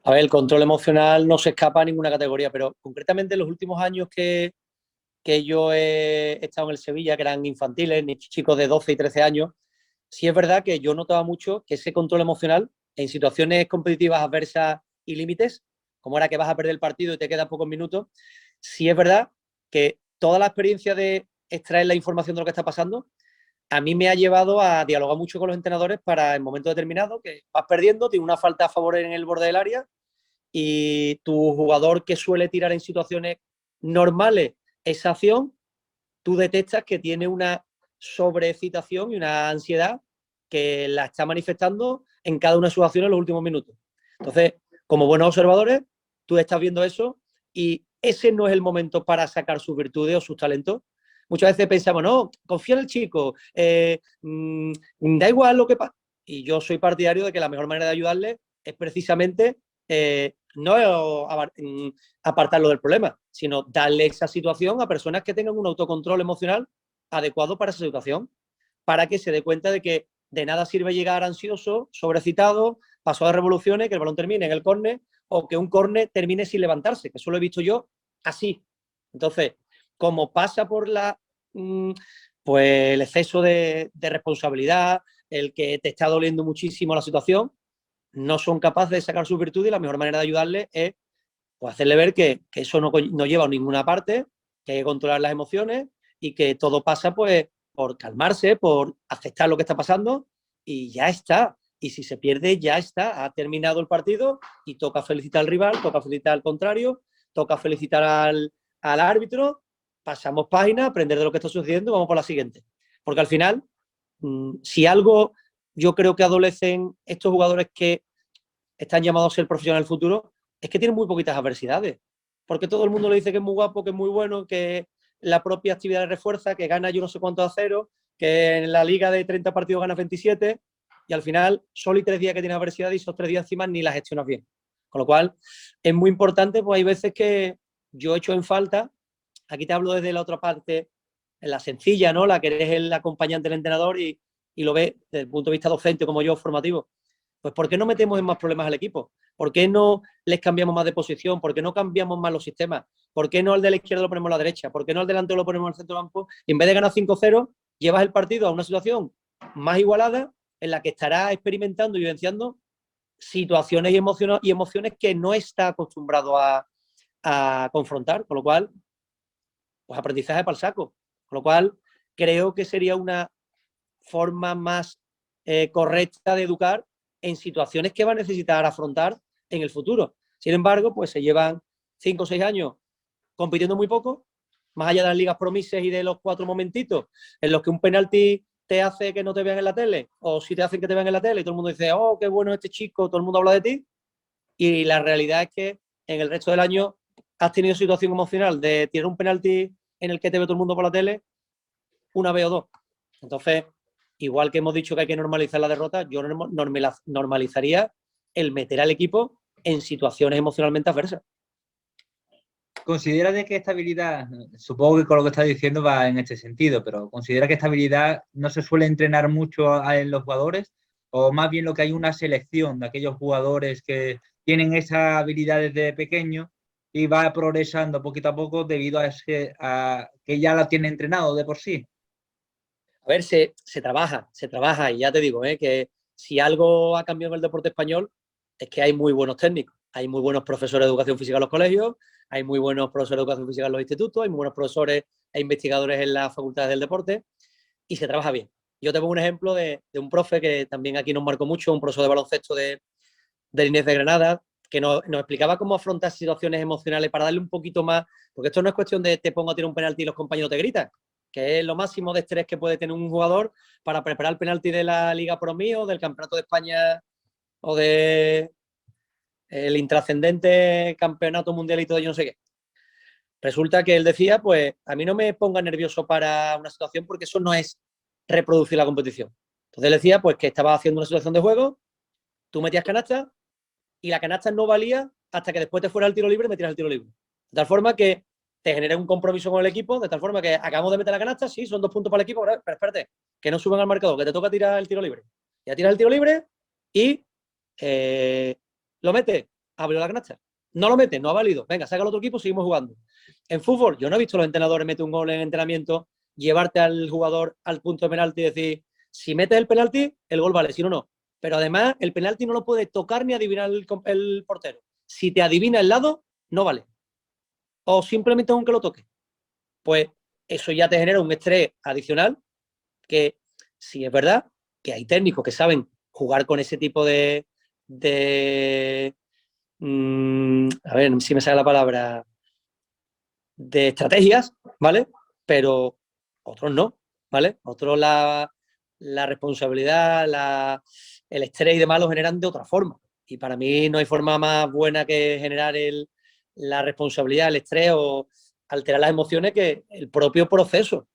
A ver, el control emocional no se escapa a ninguna categoría, pero concretamente en los últimos años que yo he estado en el Sevilla, que eran infantiles, ni chicos de 12 y 13 años, sí es verdad que yo notaba mucho que ese control emocional en situaciones competitivas adversas y límites, como era que vas a perder el partido y te quedan pocos minutos, sí es verdad que toda la experiencia de extraer la información de lo que está pasando a mí me ha llevado a dialogar mucho con los entrenadores para en momentos determinados que vas perdiendo, tienes una falta a favor en el borde del área y tu jugador que suele tirar en situaciones normales esa acción, tú detectas que tiene una sobreexcitación y una ansiedad que la está manifestando en cada una de sus acciones en los últimos minutos. Entonces, como buenos observadores, tú estás viendo eso y ese no es el momento para sacar sus virtudes o sus talentos. Muchas veces pensamos, no, confía en el chico, da igual lo que pasa. Y yo soy partidario de que la mejor manera de ayudarle es precisamente no apartarlo del problema, sino darle esa situación a personas que tengan un autocontrol emocional adecuado para esa situación, para que se dé cuenta de que de nada sirve llegar ansioso, sobrecitado, paso de revoluciones, que el balón termine en el córner o que un córner termine sin levantarse, que eso lo he visto yo así. Entonces, como pasa por pues el exceso de responsabilidad, el que te está doliendo muchísimo la situación, no son capaces de sacar sus virtudes y la mejor manera de ayudarles es pues, hacerle ver que eso no lleva a ninguna parte, que hay que controlar las emociones y que todo pasa pues por calmarse, por aceptar lo que está pasando y ya está. Y si se pierde, ya está. Ha terminado el partido y toca felicitar al rival, toca felicitar al contrario, toca felicitar al árbitro, pasamos página, aprender de lo que está sucediendo y vamos por la siguiente. Porque al final, si algo yo creo que adolecen estos jugadores que están llamados a ser profesionales del futuro, es que tienen muy poquitas adversidades. Porque todo el mundo le dice que es muy guapo, que es muy bueno, que la propia actividad le refuerza, que gana yo no sé cuánto a cero, que en la liga de 30 partidos gana 27 y al final solo hay 3 días que tiene adversidad y esos 3 días encima ni las gestionas bien. Con lo cual es muy importante, pues hay veces que yo he hecho en falta, aquí te hablo desde la otra parte, en la sencilla, ¿no? La que eres el acompañante del entrenador y lo ves desde el punto de vista docente como yo, formativo. Pues ¿por qué no metemos en más problemas al equipo? ¿Por qué no les cambiamos más de posición? ¿Por qué no cambiamos más los sistemas? ¿Por qué no al de la izquierda lo ponemos a la derecha? ¿Por qué no al delantero lo ponemos al centro campo? Y en vez de ganar 5-0, llevas el partido a una situación más igualada en la que estarás experimentando y vivenciando situaciones y emociones que no está acostumbrado a confrontar, con lo cual, pues aprendizaje para el saco. Con lo cual, creo que sería una forma más correcta de educar en situaciones que va a necesitar afrontar en el futuro. Sin embargo, pues se llevan 5 o 6 años compitiendo muy poco, más allá de las ligas promises y de los 4 momentitos en los que un penalti te hace que no te vean en la tele, o si te hacen que te vean en la tele y todo el mundo dice, oh, qué bueno este chico, todo el mundo habla de ti, y la realidad es que en el resto del año has tenido situación emocional de tirar un penalti en el que te ve todo el mundo por la tele una vez o dos. Entonces, igual que hemos dicho que hay que normalizar la derrota, yo normalizaría el meter al equipo en situaciones emocionalmente adversas. ¿Considera de que esta habilidad, supongo que con lo que estás diciendo va en este sentido, pero considera que esta habilidad no se suele entrenar mucho en los jugadores? ¿O más bien lo que hay una selección de aquellos jugadores que tienen esa habilidad desde pequeño y va progresando poquito a poco debido a que ya la tiene entrenado de por sí? A ver, se trabaja y ya te digo, que si algo ha cambiado en el deporte español es que hay muy buenos técnicos, hay muy buenos profesores de educación física en los colegios, hay muy buenos profesores de educación física en los institutos, hay muy buenos profesores e investigadores en las facultades del deporte y se trabaja bien. Yo te pongo un ejemplo de un profe que también aquí nos marcó mucho, un profesor de baloncesto de Inés de Granada, que nos explicaba cómo afrontar situaciones emocionales para darle un poquito más, porque esto no es cuestión de te pongo a tirar un penalti y los compañeros te gritan, que es lo máximo de estrés que puede tener un jugador para preparar el penalti de la Liga Pro Mí o del Campeonato de España o de el intrascendente Campeonato Mundialito de yo no sé qué. Resulta que él decía, pues a mí no me ponga nervioso para una situación porque eso no es reproducir la competición. Entonces él decía, pues que estaba haciendo una situación de juego, tú metías canasta y la canasta no valía hasta que después te fuera el tiro libre y metieras el tiro libre. De tal forma que te genera un compromiso con el equipo, de tal forma que acabamos de meter la canasta, sí, son 2 puntos para el equipo, pero espérate, que no suban al marcador, que te toca tirar el tiro libre. Ya tiras el tiro libre y lo mete, abrió la canasta. No lo mete, no ha valido. Venga, saca al otro equipo, seguimos jugando. En fútbol, yo no he visto a los entrenadores meter un gol en entrenamiento, llevarte al jugador al punto de penalti y decir, si metes el penalti, el gol vale, si no, no. Pero además, el penalti no lo puede tocar ni adivinar el portero. Si te adivina el lado, no vale. O simplemente aunque lo toque. Pues eso ya te genera un estrés adicional que sí es verdad que hay técnicos que saben jugar con ese tipo a ver si me sale la palabra, de estrategias, ¿vale? Pero otros no, ¿vale? Otros la responsabilidad, el estrés y demás lo generan de otra forma. Y para mí no hay forma más buena que generar la responsabilidad, el estrés o alterar las emociones que el propio proceso.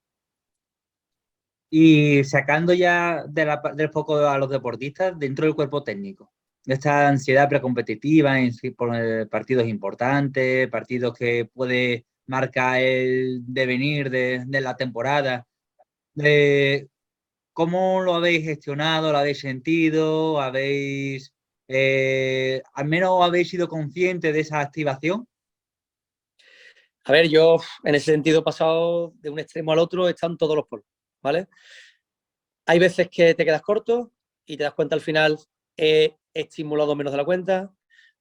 Y sacando ya del foco a los deportistas dentro del cuerpo técnico, esta ansiedad precompetitiva por partidos importantes, partidos que puede marcar el devenir de la temporada, ¿cómo lo habéis gestionado? ¿Lo habéis sentido? ¿Al menos habéis sido conscientes de esa activación? A ver, yo en ese sentido he pasado de un extremo al otro, están todos los polos, ¿vale? Hay veces que te quedas corto y te das cuenta al final he estimulado menos de la cuenta.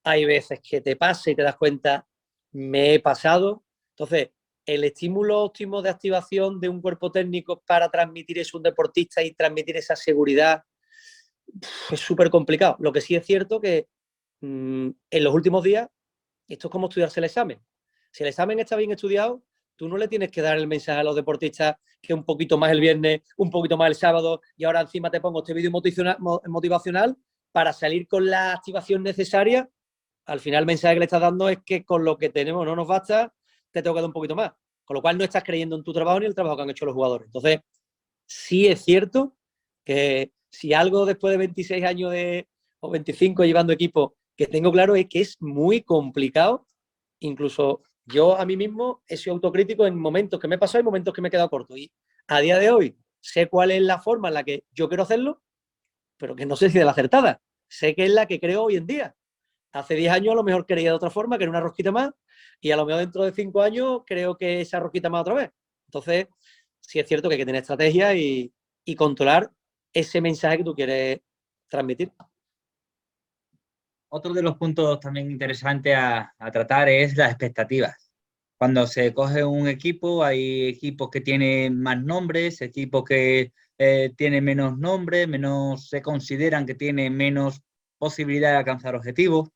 Hay veces que te pasa y te das cuenta me he pasado. Entonces, el estímulo óptimo de activación de un cuerpo técnico para transmitir eso a un deportista y transmitir esa seguridad es súper complicado. Lo que sí es cierto que en los últimos días esto es como estudiarse el examen. Si el examen está bien estudiado, tú no le tienes que dar el mensaje a los deportistas que un poquito más el viernes, un poquito más el sábado y ahora encima te pongo este vídeo motivacional para salir con la activación necesaria. Al final el mensaje que le estás dando es que con lo que tenemos no nos basta, te tengo que dar un poquito más. Con lo cual no estás creyendo en tu trabajo ni el trabajo que han hecho los jugadores. Entonces, sí es cierto que si algo después de 26 años o 25 llevando equipo que tengo claro es que es muy complicado. Incluso yo a mí mismo he sido autocrítico en momentos que me he pasado y momentos que me he quedado corto. Y a día de hoy sé cuál es la forma en la que yo quiero hacerlo, pero que no sé si de la acertada. Sé que es la que creo hoy en día. Hace 10 años a lo mejor quería de otra forma, que era una rosquita más, y a lo mejor dentro de 5 años creo que esa rosquita más otra vez. Entonces, sí es cierto que hay que tener estrategia y controlar ese mensaje que tú quieres transmitir. Otro de los puntos también interesantes a tratar es las expectativas. Cuando se coge un equipo, hay equipos que tienen más nombres, equipos que tienen menos nombres, se consideran que tienen menos posibilidad de alcanzar objetivos.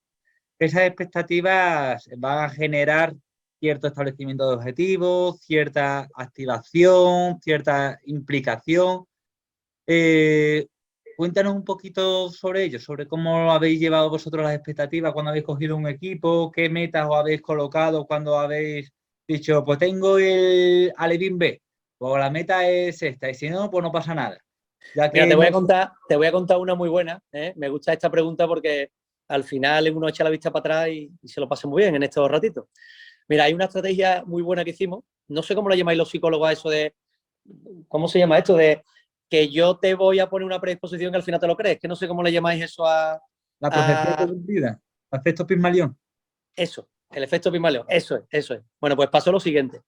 Esas expectativas van a generar cierto establecimiento de objetivos, cierta activación, cierta implicación. Cuéntanos un poquito sobre ello, sobre cómo habéis llevado vosotros las expectativas cuando habéis cogido un equipo, qué metas os habéis colocado cuando habéis dicho, pues tengo el Alevín B, pues la meta es esta, y si no, pues no pasa nada. Ya que Mira, te voy a contar una muy buena. Me gusta esta pregunta porque al final uno echa la vista para atrás y se lo pasa muy bien en estos ratitos. Mira, hay una estrategia muy buena que hicimos. No sé cómo lo llamáis los psicólogos a eso de... ¿Cómo se llama esto? De que yo te voy a poner una predisposición que al final te lo crees. Que no sé cómo le llamáis eso La profecía a cumplida, efecto Pigmalión. eso, el efecto Pigmalión. Eso es, eso es. Bueno, pues pasó lo siguiente.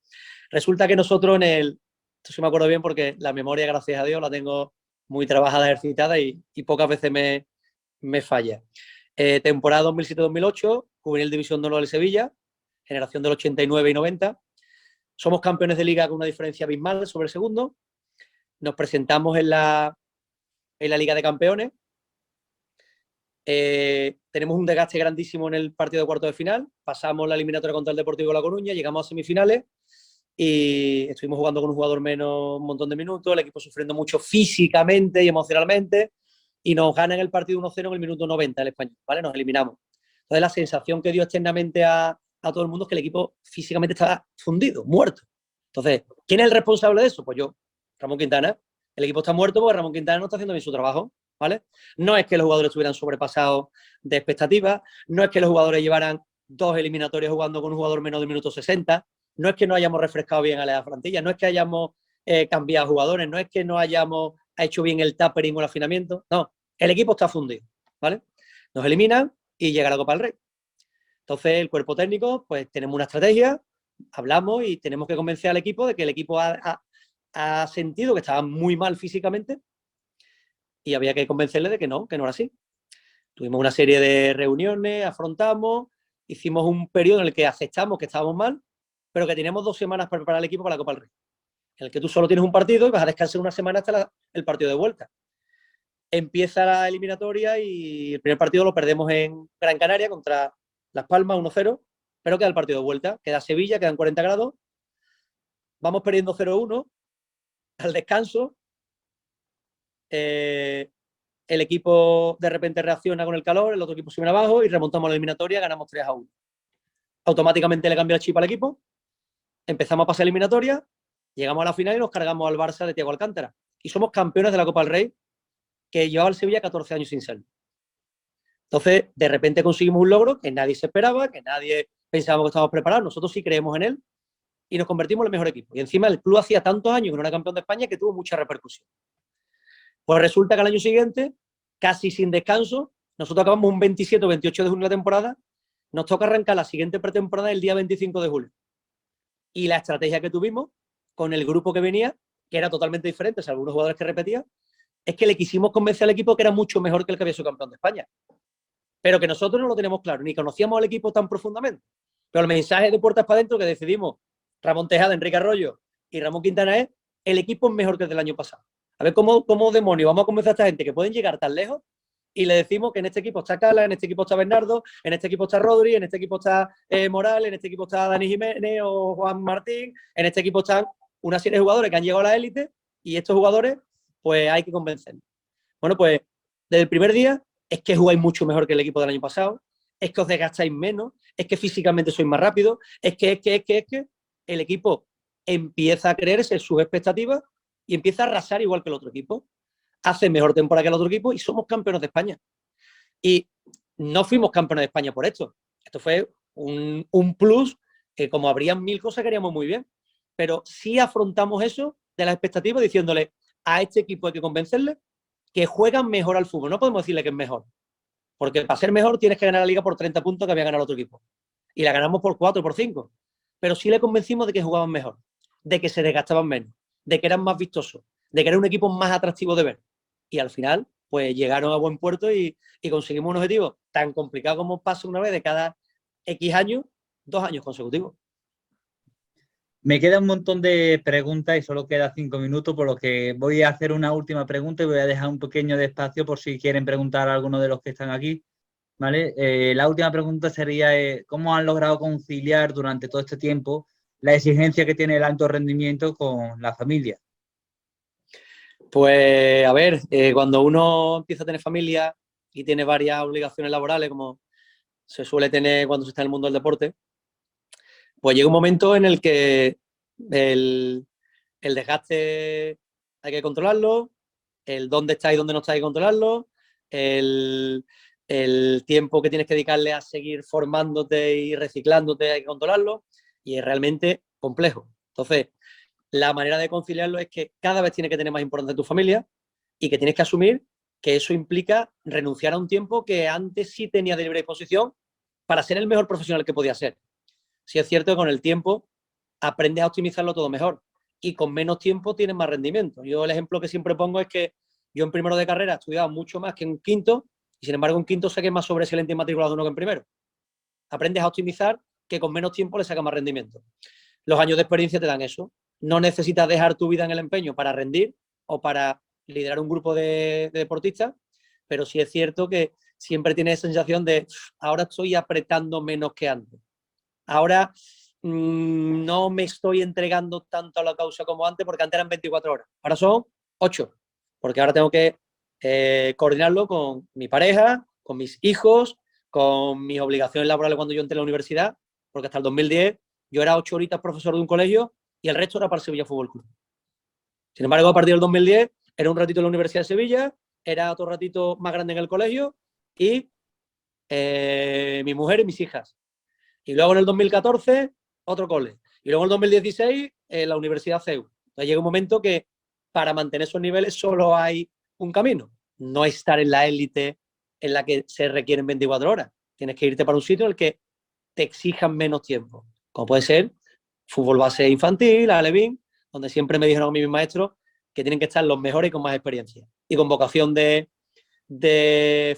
Resulta que nosotros esto sí me acuerdo bien porque la memoria, gracias a Dios, la tengo muy trabajada, ejercitada y pocas veces me falla. Temporada 2007-2008, juvenil división de honor del Sevilla, generación del 89 y 90. Somos campeones de liga con una diferencia abismal sobre el segundo. Nos presentamos en la Liga de Campeones. Tenemos un desgaste grandísimo en el partido de cuarto de final. Pasamos la eliminatoria contra el Deportivo La Coruña, llegamos a semifinales y estuvimos jugando con un jugador menos un montón de minutos, el equipo sufriendo mucho físicamente y emocionalmente, y nos ganan el partido 1-0 en el minuto 90 el Español, ¿vale? Nos eliminamos. Entonces la sensación que dio externamente a todo el mundo es que el equipo físicamente estaba fundido, muerto. Entonces, ¿quién es el responsable de eso? Pues yo, Ramón Quintana. El equipo está muerto porque Ramón Quintana no está haciendo bien su trabajo, ¿vale? No es que los jugadores estuvieran sobrepasados de expectativas, no es que los jugadores llevaran 2 eliminatorias jugando con un jugador menos de minuto 60, no es que no hayamos refrescado bien a la plantilla, no es que hayamos cambiado jugadores, no es que no hayamos hecho bien el tapering o el afinamiento, no, el equipo está fundido, ¿vale? Nos eliminan y llega la Copa del Rey. Entonces, el cuerpo técnico, pues tenemos una estrategia, hablamos y tenemos que convencer al equipo de que el equipo ha sentido que estaba muy mal físicamente y había que convencerle de que no era así. Tuvimos una serie de reuniones, afrontamos, hicimos un periodo en el que aceptamos que estábamos mal, pero que teníamos 2 semanas para preparar el equipo para la Copa del Rey, en el que tú solo tienes un partido y vas a descansar una semana hasta el partido de vuelta. Empieza la eliminatoria y el primer partido lo perdemos en Gran Canaria contra Las Palmas 1-0, pero queda el partido de vuelta, queda Sevilla, quedan 40 grados, vamos perdiendo 0-1 al descanso, el equipo de repente reacciona con el calor, el otro equipo se viene abajo y remontamos la eliminatoria, ganamos 3-1. Automáticamente le cambia el chip al equipo, empezamos a pasar eliminatoria, llegamos a la final y nos cargamos al Barça de Thiago Alcántara. Y somos campeones de la Copa del Rey, que llevaba el Sevilla 14 años sin ser. Entonces, de repente conseguimos un logro que nadie se esperaba, que nadie pensábamos que estábamos preparados. Nosotros sí creemos en él y nos convertimos en el mejor equipo. Y encima el club hacía tantos años que no era campeón de España que tuvo mucha repercusión. Pues resulta que al año siguiente, casi sin descanso, nosotros acabamos un 27 o 28 de junio de la temporada, nos toca arrancar la siguiente pretemporada el día 25 de julio. Y la estrategia que tuvimos con el grupo que venía, que era totalmente diferente, o sea, algunos jugadores que repetían, es que le quisimos convencer al equipo que era mucho mejor que el que había sido campeón de España. Pero que nosotros no lo teníamos claro, ni conocíamos al equipo tan profundamente. Pero el mensaje de puertas para adentro que decidimos Ramón Tejada, Enrique Arroyo y Ramón Quintana es: el equipo es mejor que el del año pasado. A ver cómo demonios vamos a convencer a esta gente que pueden llegar tan lejos y le decimos que en este equipo está Cala, en este equipo está Bernardo, en este equipo está Rodri, en este equipo está Morales, en este equipo está Dani Jiménez o Juan Martín, en este equipo están una serie de jugadores que han llegado a la élite y estos jugadores pues hay que convencerlos. Bueno, pues desde el primer día es que jugáis mucho mejor que el equipo del año pasado, es que os desgastáis menos, es que físicamente sois más rápidos, es que el equipo empieza a creerse sus expectativas y empieza a arrasar igual que el otro equipo. Hace mejor temporada que el otro equipo y somos campeones de España. Y no fuimos campeones de España por esto. Esto fue un plus que, como habrían 1000 cosas que haríamos muy bien, pero sí afrontamos eso de las expectativas diciéndole: a este equipo hay que convencerle que juegan mejor al fútbol. No podemos decirle que es mejor, porque para ser mejor tienes que ganar la liga por 30 puntos que había ganado el otro equipo. Y la ganamos por 4, por 5. Pero sí le convencimos de que jugaban mejor, de que se desgastaban menos, de que eran más vistosos, de que era un equipo más atractivo de ver. Y al final, pues llegaron a buen puerto y conseguimos un objetivo tan complicado como pasa una vez de cada X años, 2 años consecutivos. Me queda un montón de preguntas y solo queda 5 minutos, por lo que voy a hacer una última pregunta y voy a dejar un pequeño espacio por si quieren preguntar a alguno de los que están aquí, ¿vale? La última pregunta sería, ¿cómo han logrado conciliar durante todo este tiempo la exigencia que tiene el alto rendimiento con la familia? Pues, a ver, cuando uno empieza a tener familia y tiene varias obligaciones laborales, como se suele tener cuando se está en el mundo del deporte, pues llega un momento en el que el desgaste hay que controlarlo, el dónde estás y dónde no estás hay que controlarlo, el tiempo que tienes que dedicarle a seguir formándote y reciclándote hay que controlarlo. y es realmente complejo. Entonces, la manera de conciliarlo es que cada vez tienes que tener más importancia tu familia y que tienes que asumir que eso implica renunciar a un tiempo que antes sí tenía de libre disposición para ser el mejor profesional que podía ser. Sí es cierto que con el tiempo aprendes a optimizarlo todo mejor y con menos tiempo tienes más rendimiento. Yo el ejemplo que siempre pongo es que yo en primero de carrera estudiaba mucho más que en quinto y sin embargo en quinto sé que es más sobresaliente en matriculado uno que en primero. Aprendes a optimizar que con menos tiempo le saca más rendimiento. Los años de experiencia te dan eso. No necesitas dejar tu vida en el empeño para rendir o para liderar un grupo de deportistas, pero sí es cierto que siempre tienes sensación de ahora estoy apretando menos que antes. Ahora no me estoy entregando tanto a la causa como antes, porque antes eran 24 horas. Ahora son 8, porque ahora tengo que coordinarlo con mi pareja, con mis hijos, con mis obligaciones laborales cuando yo entré a la universidad, porque hasta el 2010 yo era 8 horitas profesor de un colegio y el resto era para el Sevilla Fútbol Club. Sin embargo, a partir del 2010 era un ratito en la Universidad de Sevilla, era otro ratito más grande en el colegio y mi mujer y mis hijas. Y luego en el 2014, otro cole. Y luego en el 2016, la Universidad CEU. Entonces llega un momento que para mantener esos niveles solo hay un camino. No estar en la élite en la que se requieren 24 horas. Tienes que irte para un sitio en el que te exijan menos tiempo. Como puede ser fútbol base infantil, alevín, donde siempre me dijeron a mí mis maestros que tienen que estar los mejores y con más experiencia. Y con vocación de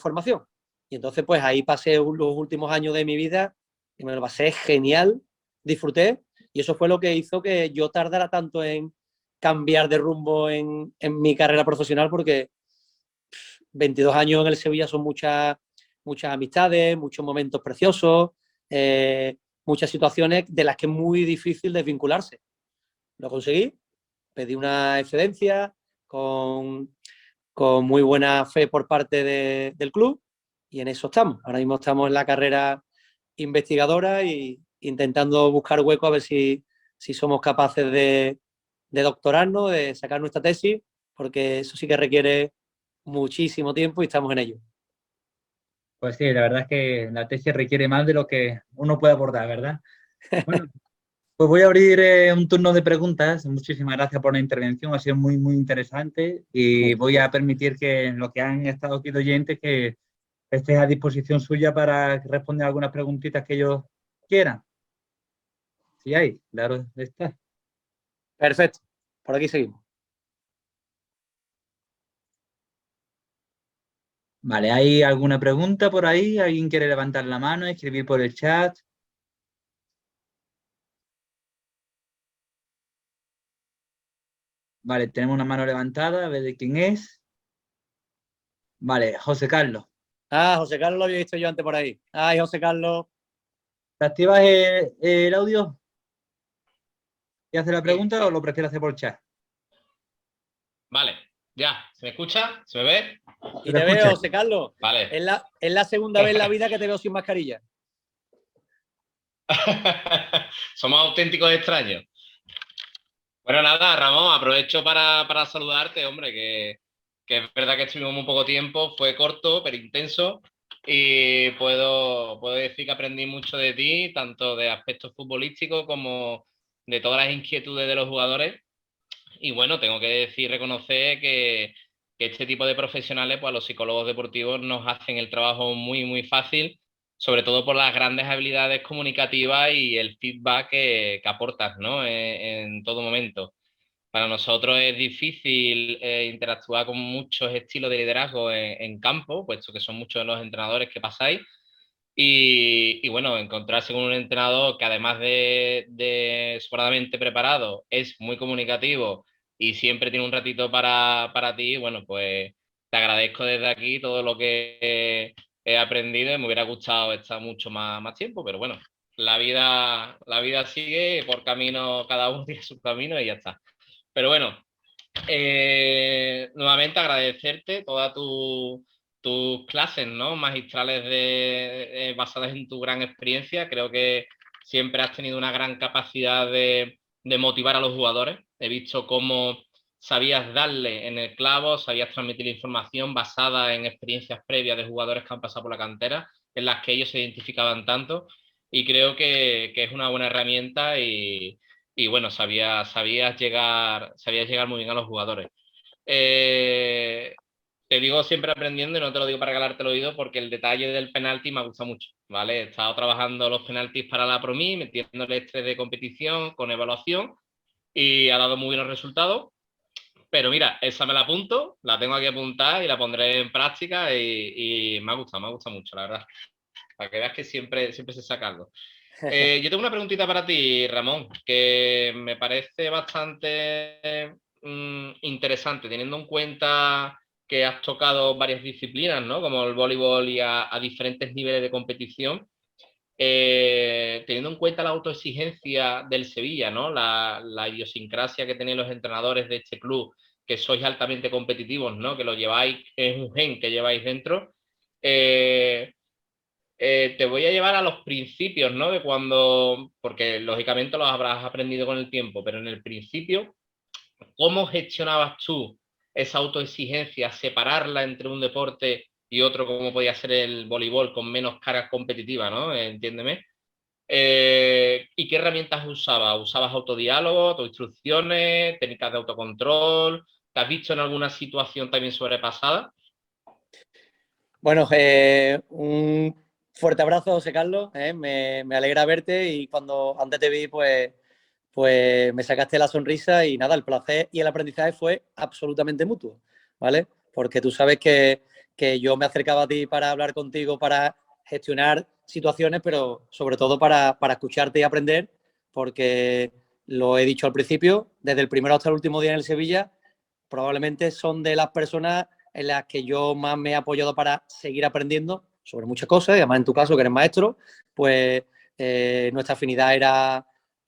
formación. Y entonces, pues ahí pasé los últimos años de mi vida y me lo pasé genial, disfruté, y eso fue lo que hizo que yo tardara tanto en cambiar de rumbo en mi carrera profesional, porque 22 años en el Sevilla son muchas amistades, muchos momentos preciosos, muchas situaciones de las que es muy difícil desvincularse. Lo conseguí, pedí una excedencia con muy buena fe por parte del club y en eso estamos. Ahora mismo estamos en la carrera investigadora y intentando buscar hueco a ver si somos capaces de doctorarnos, de sacar nuestra tesis, porque eso sí que requiere muchísimo tiempo y estamos en ello. Pues sí, la verdad es que la tesis requiere más de lo que uno puede aportar, ¿verdad? Bueno, pues voy a abrir un turno de preguntas. Muchísimas gracias por la intervención, ha sido muy, muy interesante y voy a permitir que en lo que han estado aquí de oyentes que estés a disposición suya para responder algunas preguntitas que ellos quieran. Si hay, claro está. Perfecto, por aquí seguimos. Vale, ¿hay alguna pregunta por ahí? ¿Alguien quiere levantar la mano, escribir por el chat? Vale, tenemos una mano levantada, a ver de quién es. Vale, José Carlos. Ah, José Carlos lo había visto yo antes por ahí. Ay, José Carlos. ¿Te activas el audio y haces la pregunta o lo prefieres hacer por chat? Vale, ya. ¿Se me escucha? ¿Se me ve? Y te veo, José Carlos. Vale. Es la segunda vez en la vida que te veo sin mascarilla. Somos auténticos extraños. Bueno, nada, Ramón, aprovecho para saludarte, hombre, que es verdad que estuvimos muy poco tiempo, fue corto, pero intenso, y puedo decir que aprendí mucho de ti, tanto de aspectos futbolísticos como de todas las inquietudes de los jugadores. Y bueno, tengo que decir, reconocer que este tipo de profesionales, pues a los psicólogos deportivos nos hacen el trabajo muy, muy fácil, sobre todo por las grandes habilidades comunicativas y el feedback que aportas, ¿no? En todo momento. Para nosotros es difícil interactuar con muchos estilos de liderazgo en campo, puesto que son muchos de los entrenadores que pasáis. Y bueno, encontrarse con un entrenador que además de sobradamente preparado, es muy comunicativo y siempre tiene un ratito para ti, bueno, pues te agradezco desde aquí todo lo que he aprendido y me hubiera gustado estar mucho más tiempo, pero bueno, la vida sigue por camino, cada uno tiene su camino y ya está. Pero bueno, nuevamente agradecerte todas tus clases, ¿no? Magistrales basadas en tu gran experiencia. Creo que siempre has tenido una gran capacidad de motivar a los jugadores. He visto cómo sabías darle en el clavo, sabías transmitir información basada en experiencias previas de jugadores que han pasado por la cantera, en las que ellos se identificaban tanto. y creo que es una buena herramienta y bueno, sabías llegar muy bien a los jugadores. Te digo siempre aprendiendo y no te lo digo para regalarte el oído porque el detalle del penalti me gusta mucho, ¿vale? He estado trabajando los penaltis para la ProMi, metiéndole estrés de competición con evaluación y ha dado muy buenos resultados. Pero mira, esa me la apunto, la tengo aquí apuntada y la pondré en práctica y me ha gustado mucho, la verdad. Para que veas que siempre sé sacarlo. Yo tengo una preguntita para ti, Ramón, que me parece bastante interesante, teniendo en cuenta que has tocado varias disciplinas, ¿no? Como el voleibol y a diferentes niveles de competición. Teniendo en cuenta la autoexigencia del Sevilla, ¿no? La idiosincrasia que tenéis los entrenadores de este club, que sois altamente competitivos, ¿no? Que lo lleváis, es un gen que lleváis dentro. Te voy a llevar a los principios, ¿no? De cuando, porque lógicamente los habrás aprendido con el tiempo, pero en el principio, ¿cómo gestionabas tú esa autoexigencia, separarla entre un deporte y otro como podía ser el voleibol con menos cargas competitivas, ¿no? Entiéndeme. ¿Y qué herramientas usabas? ¿Usabas autodiálogo, autoinstrucciones, técnicas de autocontrol? ¿Te has visto en alguna situación también sobrepasada? Bueno, un fuerte abrazo, José Carlos. Me alegra verte y cuando antes te vi, pues me sacaste la sonrisa y nada, el placer y el aprendizaje fue absolutamente mutuo, ¿vale? Porque tú sabes que yo me acercaba a ti para hablar contigo, para gestionar situaciones, pero sobre todo para escucharte y aprender, porque lo he dicho al principio, desde el primero hasta el último día en el Sevilla, probablemente son de las personas en las que yo más me he apoyado para seguir aprendiendo sobre muchas cosas, y además en tu caso, que eres maestro, pues nuestra afinidad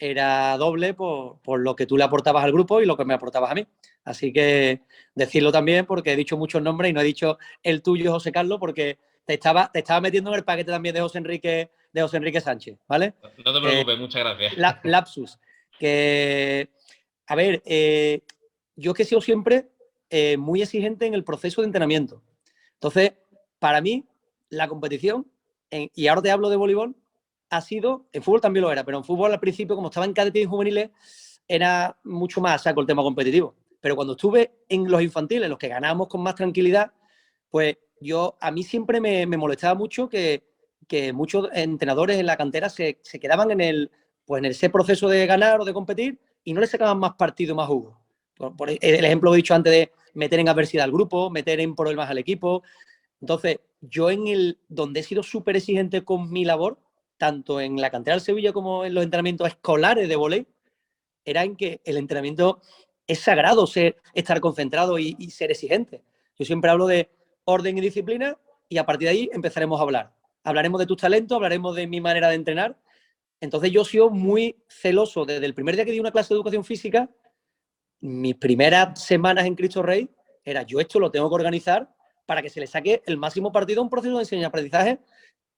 era doble por lo que tú le aportabas al grupo y lo que me aportabas a mí. Así que decirlo también, porque he dicho muchos nombres y no he dicho el tuyo, José Carlos, porque te estaba metiendo en el paquete también de José Enrique Sánchez, ¿vale? No te preocupes, muchas gracias. Lapsus. Que, a ver, yo que he sido siempre muy exigente en el proceso de entrenamiento. Entonces, para mí, la competición, y ahora te hablo de voleibol, ha sido, en fútbol también lo era, pero en fútbol al principio, como estaba en cadetes y juveniles, era mucho más saco el tema competitivo. Pero cuando estuve en los infantiles, los que ganábamos con más tranquilidad, pues a mí siempre me molestaba mucho que muchos entrenadores en la cantera se quedaban en ese proceso de ganar o de competir y no le sacaban más partido, más jugo. Por el ejemplo que he dicho antes de meter en adversidad al grupo, meter en problemas al equipo. Entonces, yo donde he sido súper exigente con mi labor, tanto en la cantera del Sevilla como en los entrenamientos escolares de vóley, era en que el entrenamiento es sagrado, estar concentrado y ser exigente. Yo siempre hablo de orden y disciplina y a partir de ahí empezaremos a hablar. Hablaremos de tus talentos, hablaremos de mi manera de entrenar. Entonces yo he sido muy celoso desde el primer día que di una clase de educación física. Mis primeras semanas en Cristo Rey era yo esto lo tengo que organizar para que se le saque el máximo partido a un proceso de enseñanza-aprendizaje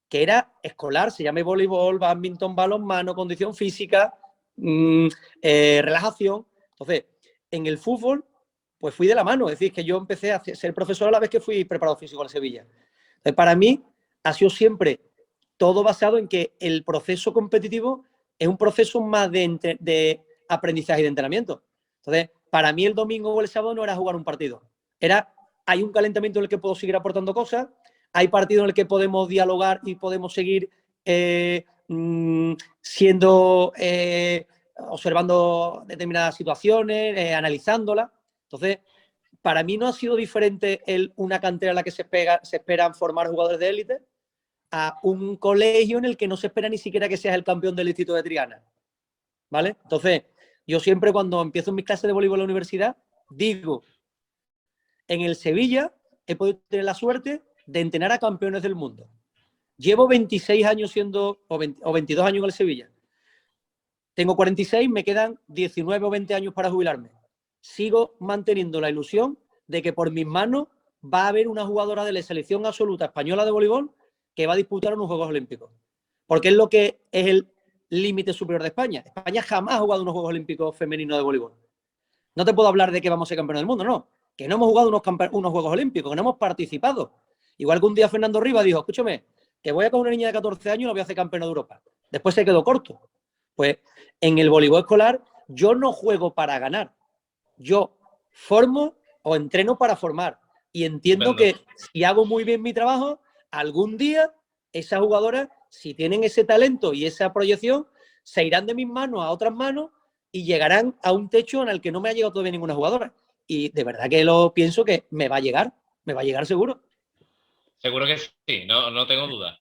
que era escolar, se llama voleibol, bádminton, balonmano, condición física, relajación. Entonces, en el fútbol, pues fui de la mano. Es decir, que yo empecé a ser profesor a la vez que fui preparador físico en Sevilla. Entonces, para mí ha sido siempre todo basado en que el proceso competitivo es un proceso más de aprendizaje y de entrenamiento. Entonces, para mí el domingo o el sábado no era jugar un partido. Hay un calentamiento en el que puedo seguir aportando cosas, hay partidos en el que podemos dialogar y podemos seguir observando determinadas situaciones, analizándolas. Entonces, para mí no ha sido diferente una cantera en la que se esperan formar jugadores de élite a un colegio en el que no se espera ni siquiera que seas el campeón del Instituto de Triana. ¿Vale? Entonces, yo siempre cuando empiezo mis clases de voleibol en la universidad, digo, en el Sevilla he podido tener la suerte de entrenar a campeones del mundo. Llevo 26 años o 22 años en el Sevilla. Tengo 46, me quedan 19 o 20 años para jubilarme. Sigo manteniendo la ilusión de que por mis manos va a haber una jugadora de la selección absoluta española de voleibol que va a disputar unos Juegos Olímpicos. Porque es lo que es el límite superior de España. España jamás ha jugado unos Juegos Olímpicos femeninos de voleibol. No te puedo hablar de que vamos a ser campeones del mundo, no. Que no hemos jugado unos Juegos Olímpicos, que no hemos participado. Igual que un día Fernando Rivas dijo, escúchame, que voy a con una niña de 14 años y la voy a hacer campeona de Europa. después se quedó corto. Pues en el voleibol escolar yo no juego para ganar, yo formo o entreno para formar. Y entiendo que si hago muy bien mi trabajo, algún día esas jugadoras, si tienen ese talento y esa proyección, se irán de mis manos a otras manos y llegarán a un techo en el que no me ha llegado todavía ninguna jugadora. Y de verdad que lo pienso que me va a llegar seguro. Seguro que sí, no tengo duda.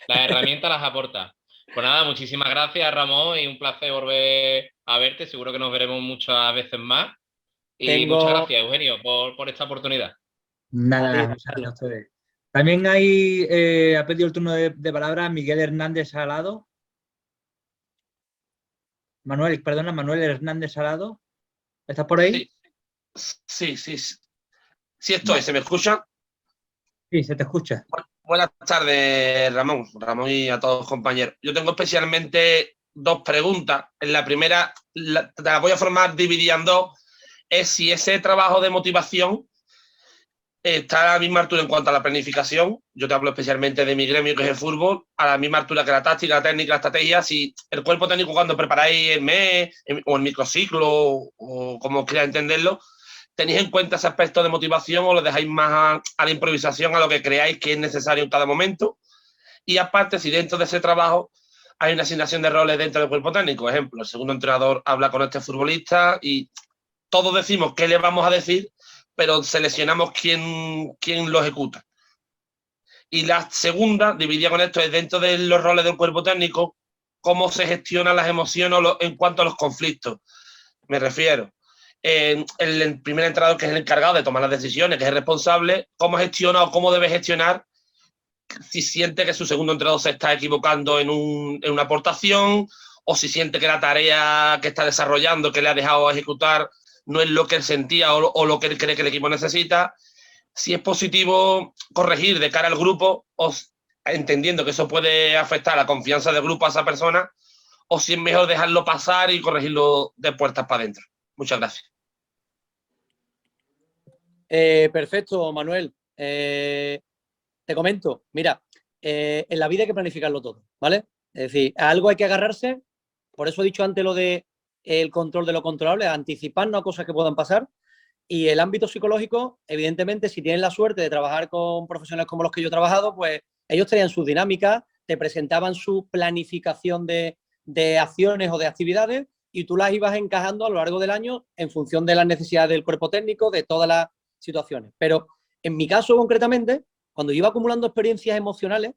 Las herramientas las aporta. Pues nada, muchísimas gracias, Ramón, y un placer volver a verte. Seguro que nos veremos muchas veces más. Y muchas gracias, Eugenio, por esta oportunidad. Nada, muchas gracias a ustedes. También ha pedido el turno de palabra Miguel Hernández Salado. Manuel Hernández Salado. ¿Estás por ahí? Sí. Sí estoy, ¿se me escucha? Sí, se te escucha. Buenas tardes, Ramón y a todos los compañeros. Yo tengo especialmente dos preguntas. En la primera, te la voy a formar dividida en dos. Es si ese trabajo de motivación está a la misma altura en cuanto a la planificación. Yo te hablo especialmente de mi gremio, que es el fútbol, a la misma altura que la táctica, la técnica, la estrategia. Si el cuerpo técnico, cuando preparáis el mes o el microciclo o como quieras entenderlo, ¿tenéis en cuenta ese aspecto de motivación o lo dejáis más a la improvisación, a lo que creáis que es necesario en cada momento? Y aparte, si dentro de ese trabajo hay una asignación de roles dentro del cuerpo técnico, ejemplo, el segundo entrenador habla con este futbolista y todos decimos qué le vamos a decir, pero seleccionamos quién lo ejecuta. Y la segunda, dividida con esto, es dentro de los roles del cuerpo técnico, cómo se gestionan las emociones en cuanto a los conflictos. Me refiero, el primer entrenador, que es el encargado de tomar las decisiones, que es el responsable, cómo gestiona o cómo debe gestionar si siente que su segundo entrenador se está equivocando en una aportación, o si siente que la tarea que está desarrollando, que le ha dejado ejecutar, no es lo que él sentía o lo que él cree que el equipo necesita. Si es positivo corregir de cara al grupo, o entendiendo que eso puede afectar la confianza del grupo a esa persona, o si es mejor dejarlo pasar y corregirlo de puertas para adentro. Muchas gracias. Perfecto, Manuel. Te comento, mira, en la vida hay que planificarlo todo, ¿vale? Es decir, a algo hay que agarrarse. Por eso he dicho antes lo de el control de lo controlable, anticiparnos a cosas que puedan pasar. Y el ámbito psicológico, evidentemente, si tienes la suerte de trabajar con profesionales como los que yo he trabajado, pues ellos tenían sus dinámicas, te presentaban su planificación de acciones o de actividades y tú las ibas encajando a lo largo del año en función de las necesidades del cuerpo técnico, de todas las situaciones. Pero en mi caso concretamente, cuando yo iba acumulando experiencias emocionales,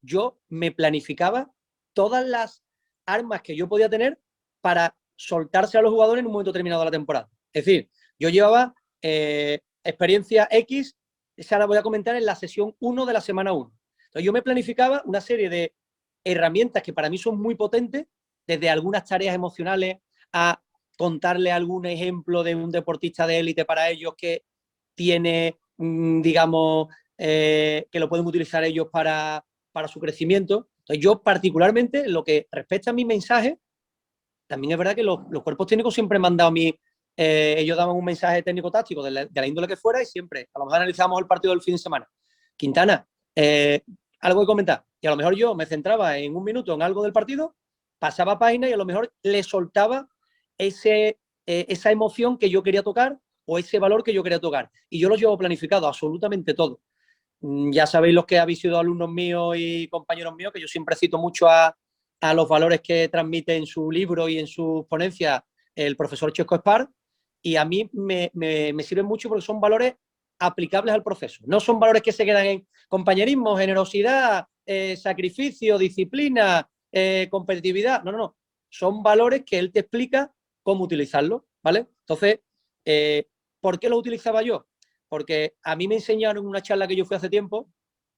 yo me planificaba todas las armas que yo podía tener para soltarse a los jugadores en un momento determinado de la temporada. Es decir, yo llevaba experiencia X, esa la voy a comentar en la sesión 1 de la semana 1. Entonces yo me planificaba una serie de herramientas que para mí son muy potentes, desde algunas tareas emocionales a contarle algún ejemplo de un deportista de élite para ellos que tiene, digamos, que lo pueden utilizar ellos para su crecimiento. Entonces yo particularmente, lo que respecta a mis mensajes, también es verdad que los cuerpos técnicos siempre me han dado a mí, ellos daban un mensaje técnico-táctico de la índole que fuera y siempre, a lo mejor analizábamos el partido del fin de semana. Quintana, algo que comentar. Y a lo mejor yo me centraba en un minuto en algo del partido, pasaba página y a lo mejor le soltaba esa emoción que yo quería tocar o ese valor que yo quería tocar. Y yo lo llevo planificado, absolutamente todo. Ya sabéis los que habéis sido alumnos míos y compañeros míos, que yo siempre cito mucho a los valores que transmite en su libro y en sus ponencias el profesor Chesco Espar, y a mí me sirven mucho porque son valores aplicables al proceso. No son valores que se quedan en compañerismo, generosidad, sacrificio, disciplina, competitividad. No. Son valores que él te explica cómo utilizarlos, ¿vale? Entonces, ¿por qué los utilizaba yo? Porque a mí me enseñaron en una charla que yo fui hace tiempo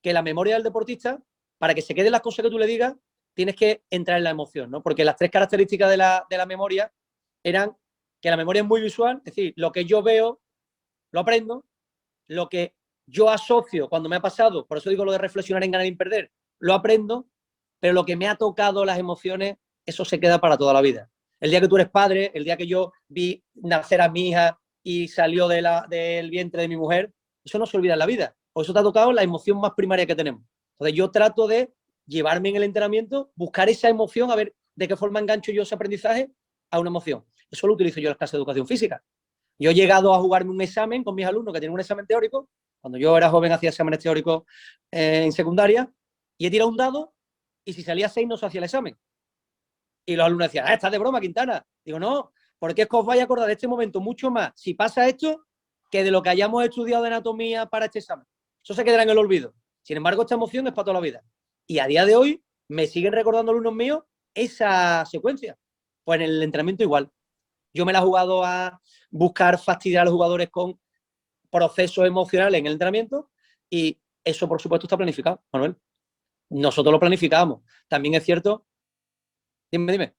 que la memoria del deportista, para que se queden las cosas que tú le digas, tienes que entrar en la emoción, ¿no? Porque las tres características de la memoria eran que la memoria es muy visual, es decir, lo que yo veo, lo aprendo, lo que yo asocio cuando me ha pasado, por eso digo lo de reflexionar en ganar y en perder, lo aprendo, pero lo que me ha tocado las emociones, eso se queda para toda la vida. El día que tú eres padre, el día que yo vi nacer a mi hija y salió del vientre de mi mujer, eso no se olvida en la vida, por eso te ha tocado la emoción más primaria que tenemos. Entonces yo trato de llevarme en el entrenamiento, buscar esa emoción, a ver de qué forma engancho yo ese aprendizaje a una emoción. Eso lo utilizo yo en las clases de educación física. Yo he llegado a jugarme un examen con mis alumnos que tienen un examen teórico. Cuando yo era joven hacía exámenes teóricos en secundaria y he tirado un dado y si salía 6 no se hacía el examen. Y los alumnos decían, estás de broma, Quintana. Digo, no, porque es que os vais a acordar de este momento mucho más si pasa esto que de lo que hayamos estudiado de anatomía para este examen. Eso se quedará en el olvido. Sin embargo, esta emoción es para toda la vida. Y a día de hoy me siguen recordando alumnos míos esa secuencia. Pues en el entrenamiento igual. Yo me la he jugado a buscar fastidiar a los jugadores con procesos emocionales en el entrenamiento y eso, por supuesto, está planificado, Manuel. Nosotros lo planificábamos. También es cierto... Dime.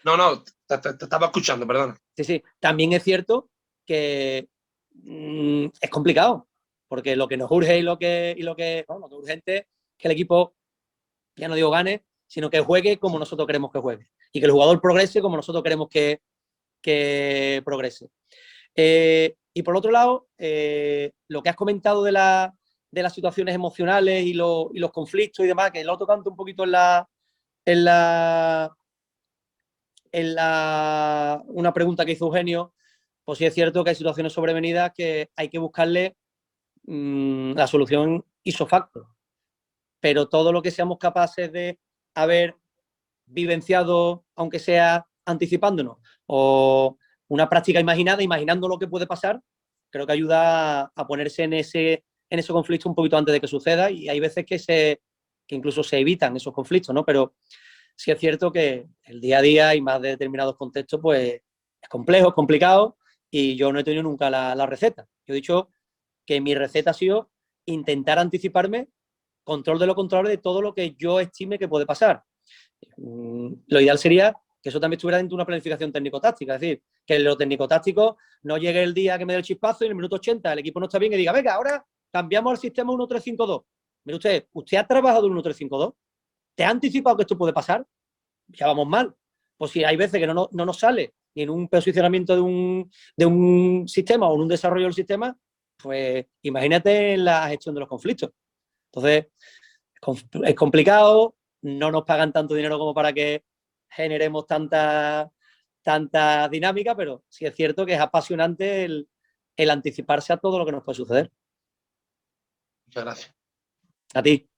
No, te estaba escuchando, perdona. Sí. También es cierto que es complicado, porque lo que nos urge y lo que es urgente es que el equipo, ya no digo gane, sino que juegue como nosotros queremos que juegue y que el jugador progrese como nosotros queremos que progrese. Y por otro lado, lo que has comentado de las situaciones emocionales y los conflictos y demás, que lo toco un poquito una pregunta que hizo Eugenio, pues sí es cierto que hay situaciones sobrevenidas que hay que buscarle la solución isofacto. Pero todo lo que seamos capaces de haber vivenciado, aunque sea anticipándonos, o una práctica imaginada, imaginando lo que puede pasar, creo que ayuda a ponerse en ese conflicto un poquito antes de que suceda, y hay veces que incluso se evitan esos conflictos, ¿no? Pero sí es cierto que el día a día y más de determinados contextos, pues es complejo, es complicado, y yo no he tenido nunca la receta. Yo he dicho que mi receta ha sido intentar anticiparme, control de lo controlable de todo lo que yo estime que puede pasar. Lo ideal sería que eso también estuviera dentro de una planificación técnico-táctica, es decir, que lo técnico-táctico no llegue el día que me dé el chispazo y en el minuto 80 el equipo no está bien y diga, venga, ahora cambiamos al sistema 1-3-5-2. Mire usted ha trabajado el 1-3-5-2, ¿te ha anticipado que esto puede pasar? Ya vamos mal. Pues si hay veces que no nos sale ni en un posicionamiento de un sistema o en un desarrollo del sistema, pues imagínate en la gestión de los conflictos. Entonces, es complicado, no nos pagan tanto dinero como para que generemos tanta dinámica, pero sí es cierto que es apasionante el anticiparse a todo lo que nos puede suceder. Muchas gracias. A ti.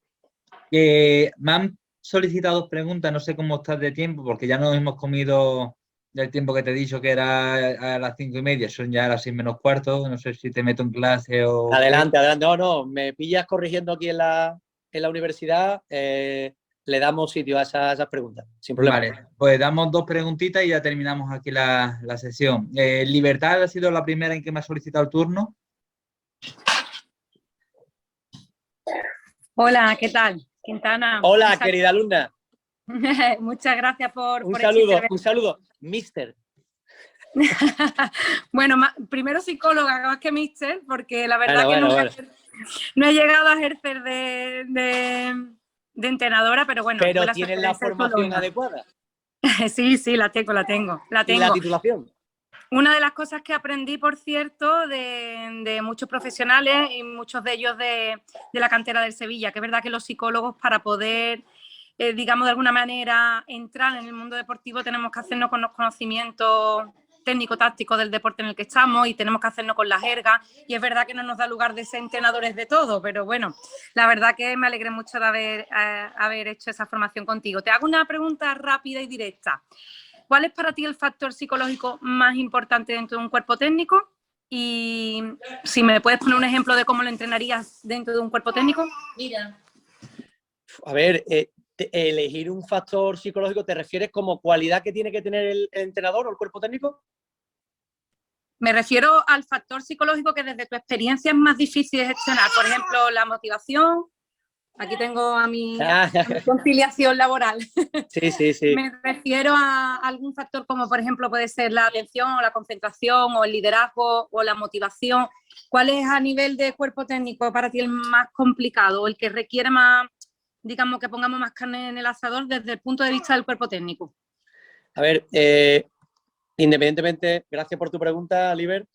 Me han solicitado 2 preguntas, no sé cómo estás de tiempo, porque ya nos hemos comido del tiempo que te he dicho que era a las 5:30, son ya las 6 menos cuarto, no sé si te meto en clase o... Adelante. No, me pillas corrigiendo aquí en la universidad, le damos sitio a esas preguntas, sin problema. Vale, pues damos 2 preguntitas y ya terminamos aquí la sesión. Libertad ha sido la primera en que me ha solicitado el turno. Hola, ¿qué tal? Quintana. Hola, querida alumna. Muchas gracias por un saludo, mister. Bueno, primero psicóloga más que mister, porque la verdad no he llegado a ejercer de entrenadora, pero bueno. Pero tienes la formación adecuada. Sí, la tengo. ¿Y la titulación? Una de las cosas que aprendí, por cierto, de muchos profesionales y muchos de ellos de la cantera del Sevilla, que es verdad que los psicólogos, para poder, digamos, de alguna manera entrar en el mundo deportivo, tenemos que hacernos con los conocimientos técnico-tácticos del deporte en el que estamos y tenemos que hacernos con la jerga, y es verdad que no nos da lugar de ser entrenadores de todo, pero bueno, la verdad que me alegré mucho de haber hecho esa formación contigo. Te hago una pregunta rápida y directa. ¿Cuál es para ti el factor psicológico más importante dentro de un cuerpo técnico? Y si me puedes poner un ejemplo de cómo lo entrenarías dentro de un cuerpo técnico. Mira. A ver, elegir un factor psicológico, ¿te refieres como cualidad que tiene que tener el entrenador o el cuerpo técnico? Me refiero al factor psicológico que desde tu experiencia es más difícil de gestionar. Por ejemplo, la motivación. Aquí tengo a mi conciliación laboral. Sí. Me refiero a algún factor como, por ejemplo, puede ser la atención o la concentración o el liderazgo o la motivación. ¿Cuál es a nivel de cuerpo técnico para ti el más complicado o el que requiere más, digamos, que pongamos más carne en el asador desde el punto de vista del cuerpo técnico? A ver, independientemente, gracias por tu pregunta, Liber,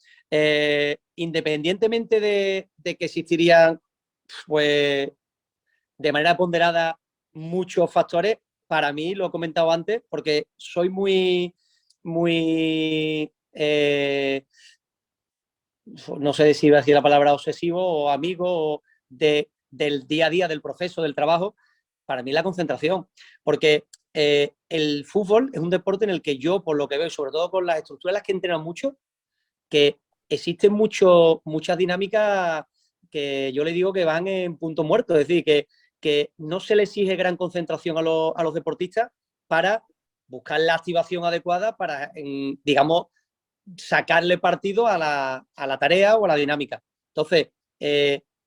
independientemente de que existirían, pues, de manera ponderada muchos factores. Para mí, lo he comentado antes, porque soy muy no sé si iba a decir la palabra obsesivo o amigo del día a día, del proceso, del trabajo. Para mí la concentración, porque el fútbol es un deporte en el que yo, por lo que veo, sobre todo con las estructuras que entrenan mucho, que existen muchas dinámicas que yo le digo que van en punto muerto, es decir, que no se le exige gran concentración a los deportistas para buscar la activación adecuada para, digamos, sacarle partido a la tarea o a la dinámica. Entonces,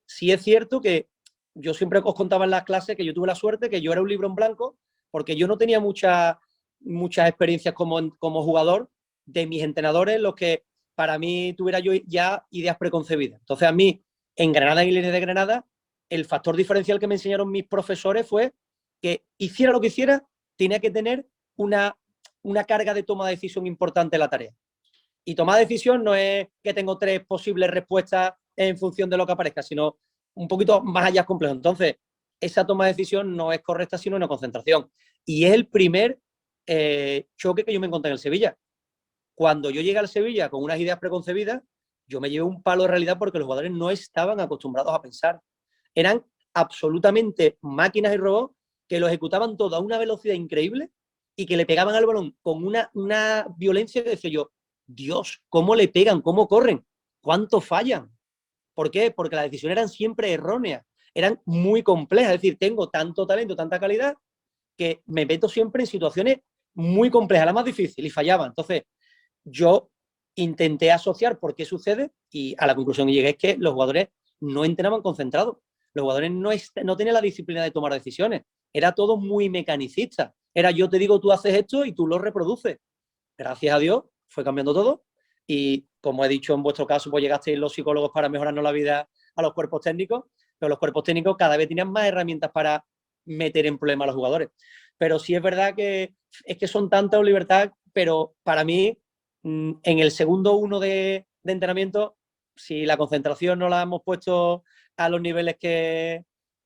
sí es cierto que yo siempre os contaba en las clases que yo tuve la suerte que yo era un libro en blanco porque yo no tenía muchas experiencias como jugador de mis entrenadores, los que para mí tuviera yo ya ideas preconcebidas. Entonces, a mí, en Granada y Líneas de Granada, el factor diferencial que me enseñaron mis profesores fue que hiciera lo que hiciera, tenía que tener una carga de toma de decisión importante en la tarea. Y tomar decisión no es que tengo 3 posibles respuestas en función de lo que aparezca, sino un poquito más allá complejo. Entonces, esa toma de decisión no es correcta, sino una concentración. Y es el primer choque que yo me encontré en el Sevilla. Cuando yo llegué al Sevilla con unas ideas preconcebidas, yo me llevé un palo de realidad porque los jugadores no estaban acostumbrados a pensar. Eran absolutamente máquinas y robots que lo ejecutaban todo a una velocidad increíble y que le pegaban al balón con una violencia que decía yo, Dios, ¿cómo le pegan? ¿Cómo corren? ¿Cuánto fallan? ¿Por qué? Porque las decisiones eran siempre erróneas, eran muy complejas. Es decir, tengo tanto talento, tanta calidad, que me meto siempre en situaciones muy complejas, la más difícil, y fallaba. Entonces, yo intenté asociar por qué sucede y a la conclusión que llegué es que los jugadores no entrenaban concentrados. Los jugadores no tenían la disciplina de tomar decisiones. Era todo muy mecanicista. Era yo te digo, tú haces esto y tú lo reproduces. Gracias a Dios fue cambiando todo y, como he dicho en vuestro caso, pues llegasteis los psicólogos para mejorarnos la vida a los cuerpos técnicos, pero los cuerpos técnicos cada vez tenían más herramientas para meter en problemas a los jugadores. Pero sí es verdad que es que son tantas libertades, pero para mí, en el segundo 1 de entrenamiento, si la concentración no la hemos puesto a los niveles que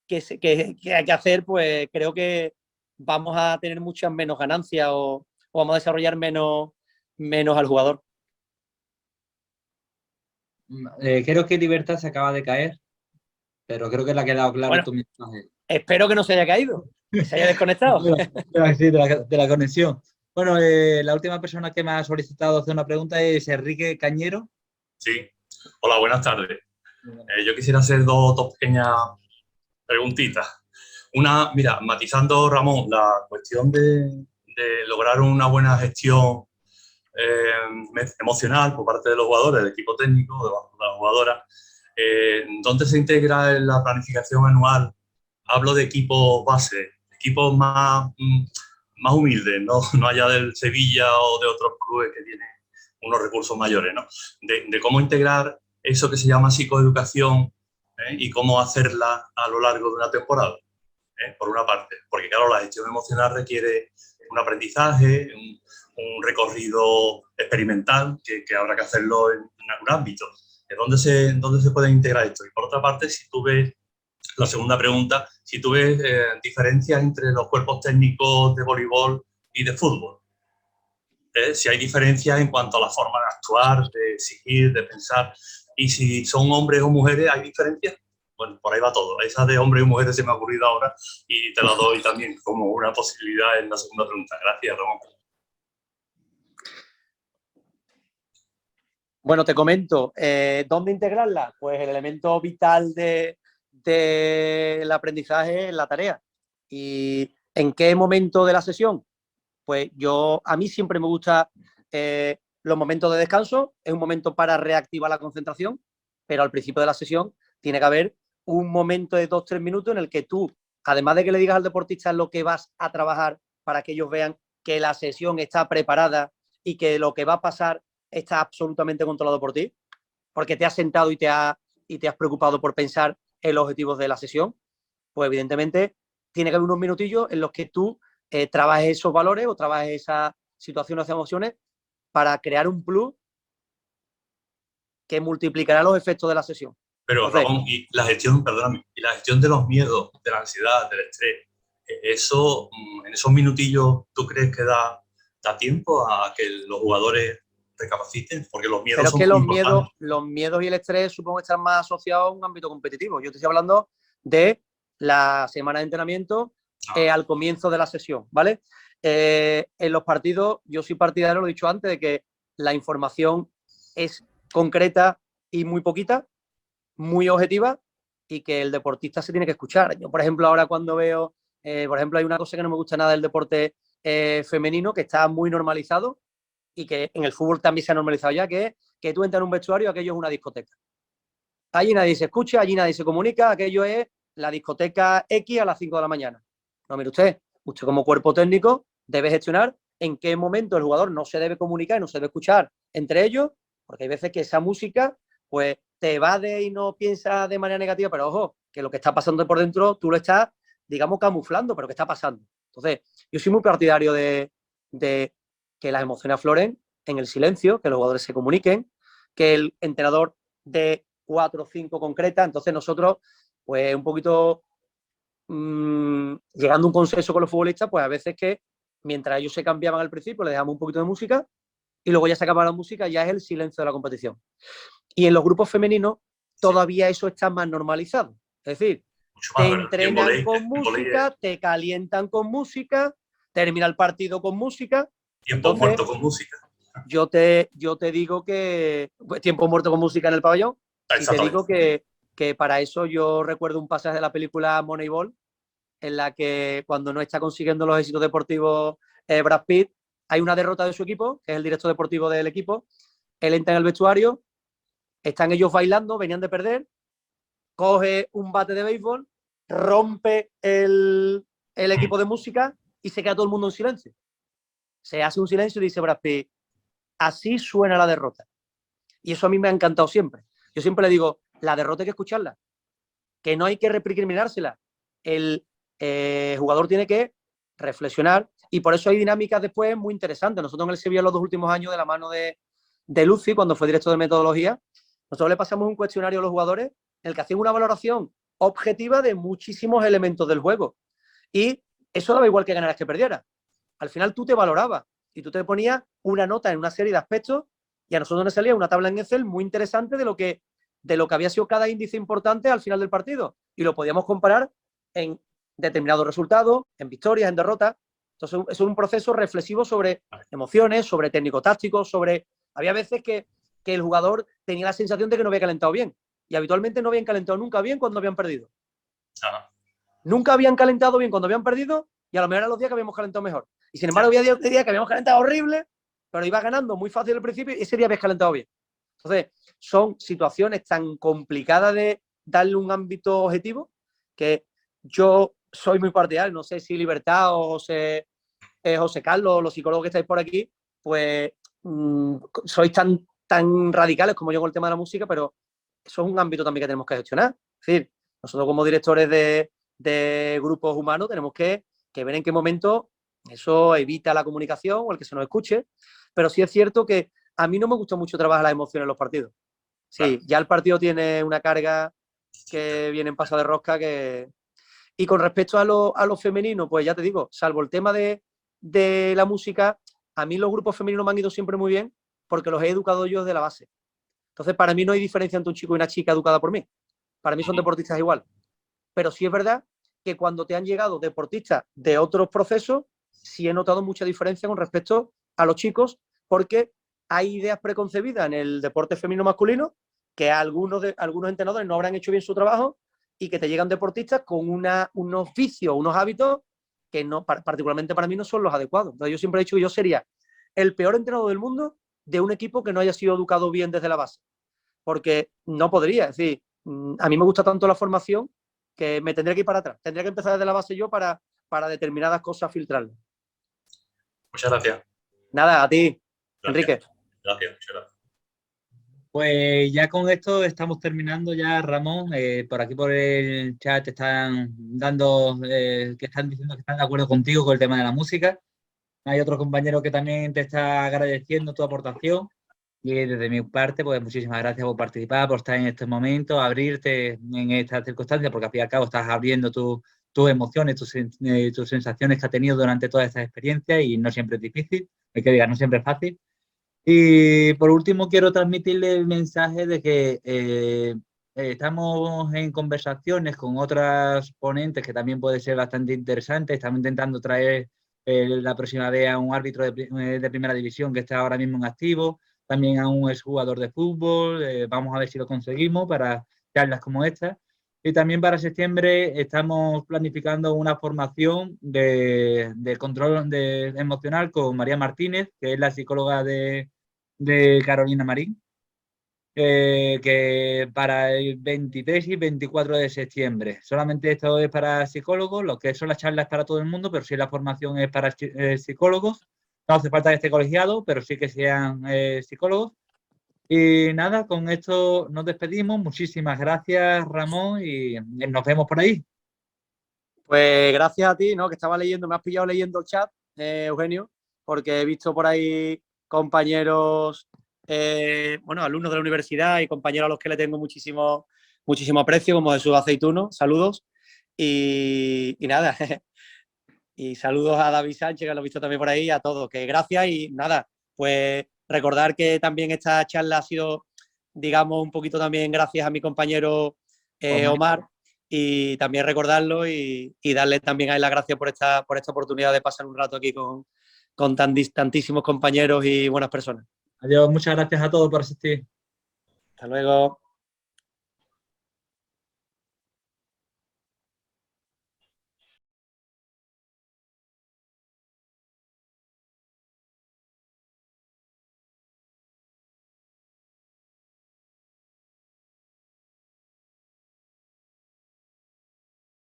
hay que hacer, pues creo que vamos a tener muchas menos ganancias o vamos a desarrollar menos al jugador. Creo que Libertad se acaba de caer, pero creo que le ha quedado claro Bueno, tu mensaje. Espero que no se haya caído, que se haya desconectado. Sí, de la conexión. Bueno, la última persona que me ha solicitado hacer una pregunta es Enrique Cañero. Sí. Hola, buenas tardes. Yo quisiera hacer dos pequeñas preguntitas. Una, mira, matizando, Ramón, la cuestión de lograr una buena gestión emocional por parte de los jugadores, del equipo técnico, de las jugadoras. ¿Dónde se integra en la planificación anual? Hablo de equipos base, equipos más humildes, no allá del Sevilla o de otros clubes que tienen unos recursos mayores, ¿no? De cómo integrar eso que se llama psicoeducación y cómo hacerla a lo largo de una temporada, por una parte. Porque, claro, la gestión emocional requiere un aprendizaje, un recorrido experimental que habrá que hacerlo en algún ámbito. ¿Dónde se puede integrar esto? Y por otra parte, si tú ves, la segunda pregunta, si tú ves diferencias entre los cuerpos técnicos de voleibol y de fútbol. Si hay diferencias en cuanto a la forma de actuar, de exigir, de pensar, y si son hombres o mujeres, ¿hay diferencias? Bueno, por ahí va todo. Esa de hombres y mujeres se me ha ocurrido ahora y te la doy también como una posibilidad en la segunda pregunta. Gracias, Ramón. Bueno, te comento, ¿dónde integrarla? Pues el elemento vital del aprendizaje es la tarea. ¿Y en qué momento de la sesión? Pues a mí siempre me gusta los momentos de descanso, es un momento para reactivar la concentración, pero al principio de la sesión tiene que haber un momento de 2-3 minutos en el que tú, además de que le digas al deportista lo que vas a trabajar para que ellos vean que la sesión está preparada y que lo que va a pasar está absolutamente controlado por ti, porque te has sentado y te has preocupado por pensar en los objetivos de la sesión, pues evidentemente tiene que haber unos minutillos en los que tú trabajes esos valores o trabajes esas situaciones, esas emociones para crear un plus que multiplicará los efectos de la sesión. Pero, entonces, Ramón, y la gestión, perdóname, y la gestión de los miedos, de la ansiedad, del estrés, Eso, en esos minutillos, ¿tú crees que da tiempo a que los jugadores recapaciten? Porque los miedos Pero es son que muy importantes. los miedos y el estrés supongo que están más asociados a un ámbito competitivo. Yo te estoy hablando de la semana de entrenamiento al comienzo de la sesión, ¿vale? En los partidos, yo soy partidario, lo he dicho antes, de que la información es concreta y muy poquita, muy objetiva, y que el deportista se tiene que escuchar. Yo, por ejemplo, ahora cuando veo, por ejemplo, hay una cosa que no me gusta nada del deporte femenino, que está muy normalizado, y que en el fútbol también se ha normalizado ya, que es que tú entras en un vestuario y aquello es una discoteca. Allí nadie se escucha, allí nadie se comunica, aquello es la discoteca X a las 5 de la mañana. No, mire usted como cuerpo técnico debe gestionar en qué momento el jugador no se debe comunicar y no se debe escuchar entre ellos, porque hay veces que esa música pues te evade y no piensa de manera negativa, pero ojo, que lo que está pasando por dentro tú lo estás, digamos, camuflando, pero ¿qué está pasando? Entonces, yo soy muy partidario de que las emociones afloren en el silencio, que los jugadores se comuniquen, que el entrenador dé 4 o 5 concretas. Entonces nosotros, pues un poquito llegando a un consenso con los futbolistas, pues a veces que mientras ellos se cambiaban al principio, le dejamos un poquito de música y luego ya se acaba la música, ya es el silencio de la competición. Y en los grupos femeninos todavía eso está más normalizado. Es decir, te entrenan con música, te calientan con música, termina el partido con música. Tiempo muerto con música. Yo te digo que tiempo muerto con música en el pabellón. Y te digo que para eso yo recuerdo un pasaje de la película Moneyball, en la que cuando no está consiguiendo los éxitos deportivos Brad Pitt, hay una derrota de su equipo, que es el director deportivo del equipo. Él entra en el vestuario, están ellos bailando, venían de perder, coge un bate de béisbol, rompe el equipo de música y se queda todo el mundo en silencio. Se hace un silencio y dice Brad Pitt, así suena la derrota. Y eso a mí me ha encantado siempre. Yo siempre le digo, la derrota hay que escucharla, que no hay que recriminársela. El jugador tiene que reflexionar y por eso hay dinámicas después muy interesantes. Nosotros en el Sevilla los 2 últimos años, de la mano de Lucy, cuando fue director de metodología, nosotros le pasamos un cuestionario a los jugadores en el que hacían una valoración objetiva de muchísimos elementos del juego. Y eso daba igual que ganaras que perdieras. Al final tú te valorabas y tú te ponías una nota en una serie de aspectos y a nosotros nos salía una tabla en Excel muy interesante de lo que había sido cada índice importante al final del partido. Y lo podíamos comparar en determinados resultados, en victorias, en derrotas. Entonces, es un proceso reflexivo sobre emociones, sobre técnico-táctico, sobre... Había veces que el jugador tenía la sensación de que no había calentado bien. Y habitualmente no habían calentado nunca bien cuando habían perdido. Nunca habían calentado bien cuando habían perdido y a lo mejor eran los días que habíamos calentado mejor. Y sin embargo, había días que habíamos calentado horrible, pero iba ganando muy fácil al principio y ese día habías calentado bien. Entonces, son situaciones tan complicadas de darle un ámbito objetivo que yo soy muy partidario. No sé si Libertad o José Carlos, los psicólogos que estáis por aquí, pues sois tan radicales como yo con el tema de la música, pero eso es un ámbito también que tenemos que gestionar. Es decir, nosotros como directores de grupos humanos tenemos que ver en qué momento eso evita la comunicación o el que se nos escuche, pero sí es cierto que a mí no me gusta mucho trabajar las emociones en los partidos. Sí, ya el partido tiene una carga que viene en paso de rosca que... Y con respecto a lo femenino, pues ya te digo, salvo el tema de la música, a mí los grupos femeninos me han ido siempre muy bien porque los he educado yo desde la base. Entonces, para mí no hay diferencia entre un chico y una chica educada por mí. Para mí son deportistas igual. Pero sí es verdad que cuando te han llegado deportistas de otros procesos, sí he notado mucha diferencia con respecto a los chicos, porque hay ideas preconcebidas en el deporte femenino masculino que algunos entrenadores no habrán hecho bien su trabajo y que te llegan deportistas con unos vicios, unos hábitos que no, particularmente para mí no son los adecuados. Entonces yo siempre he dicho que yo sería el peor entrenador del mundo de un equipo que no haya sido educado bien desde la base, porque no podría. Es decir, a mí me gusta tanto la formación que me tendría que ir para atrás. Tendría que empezar desde la base yo para determinadas cosas filtrarlas. Muchas gracias. Nada, a ti, Gracias. Enrique. Gracias, muchas gracias. Pues ya con esto estamos terminando ya, Ramón. Por aquí por el chat están dando, que están diciendo que están de acuerdo contigo con el tema de la música. Hay otro compañero que también te está agradeciendo tu aportación. Y desde mi parte, pues muchísimas gracias por participar, por estar en este momento, abrirte en estas circunstancias, porque al fin y al cabo estás abriendo tu tus emociones, tus sensaciones que ha tenido durante todas estas experiencias, y no siempre es difícil, hay que diga, no siempre es fácil. Y por último quiero transmitirle el mensaje de que estamos en conversaciones con otras ponentes que también puede ser bastante interesante. Estamos intentando traer la próxima vez a un árbitro de primera división que está ahora mismo en activo, también a un exjugador de fútbol. Vamos a ver si lo conseguimos para charlas como esta. Y también para septiembre estamos planificando una formación de control emocional con María Martínez, que es la psicóloga de Carolina Marín, que para el 23 y 24 de septiembre. Solamente esto es para psicólogos, lo que son las charlas para todo el mundo, pero sí la formación es para psicólogos. No hace falta que esté colegiado, pero sí que sean psicólogos. Y nada, con esto nos despedimos. Muchísimas gracias, Ramón, y nos vemos por ahí. Pues gracias a ti, ¿no? Que estaba leyendo, me has pillado leyendo el chat, Eugenio, porque he visto por ahí compañeros, bueno, alumnos de la universidad y compañeros a los que le tengo muchísimo aprecio, como Jesús Aceituno, saludos. Y nada, y saludos a David Sánchez, que lo he visto también por ahí, a todos, que gracias. Y nada, pues recordar que también esta charla ha sido, digamos, un poquito también gracias a mi compañero Omar, y también recordarlo y darle también a él las gracias por esta oportunidad de pasar un rato aquí con tantísimos compañeros y buenas personas. Adiós, muchas gracias a todos por asistir. Hasta luego.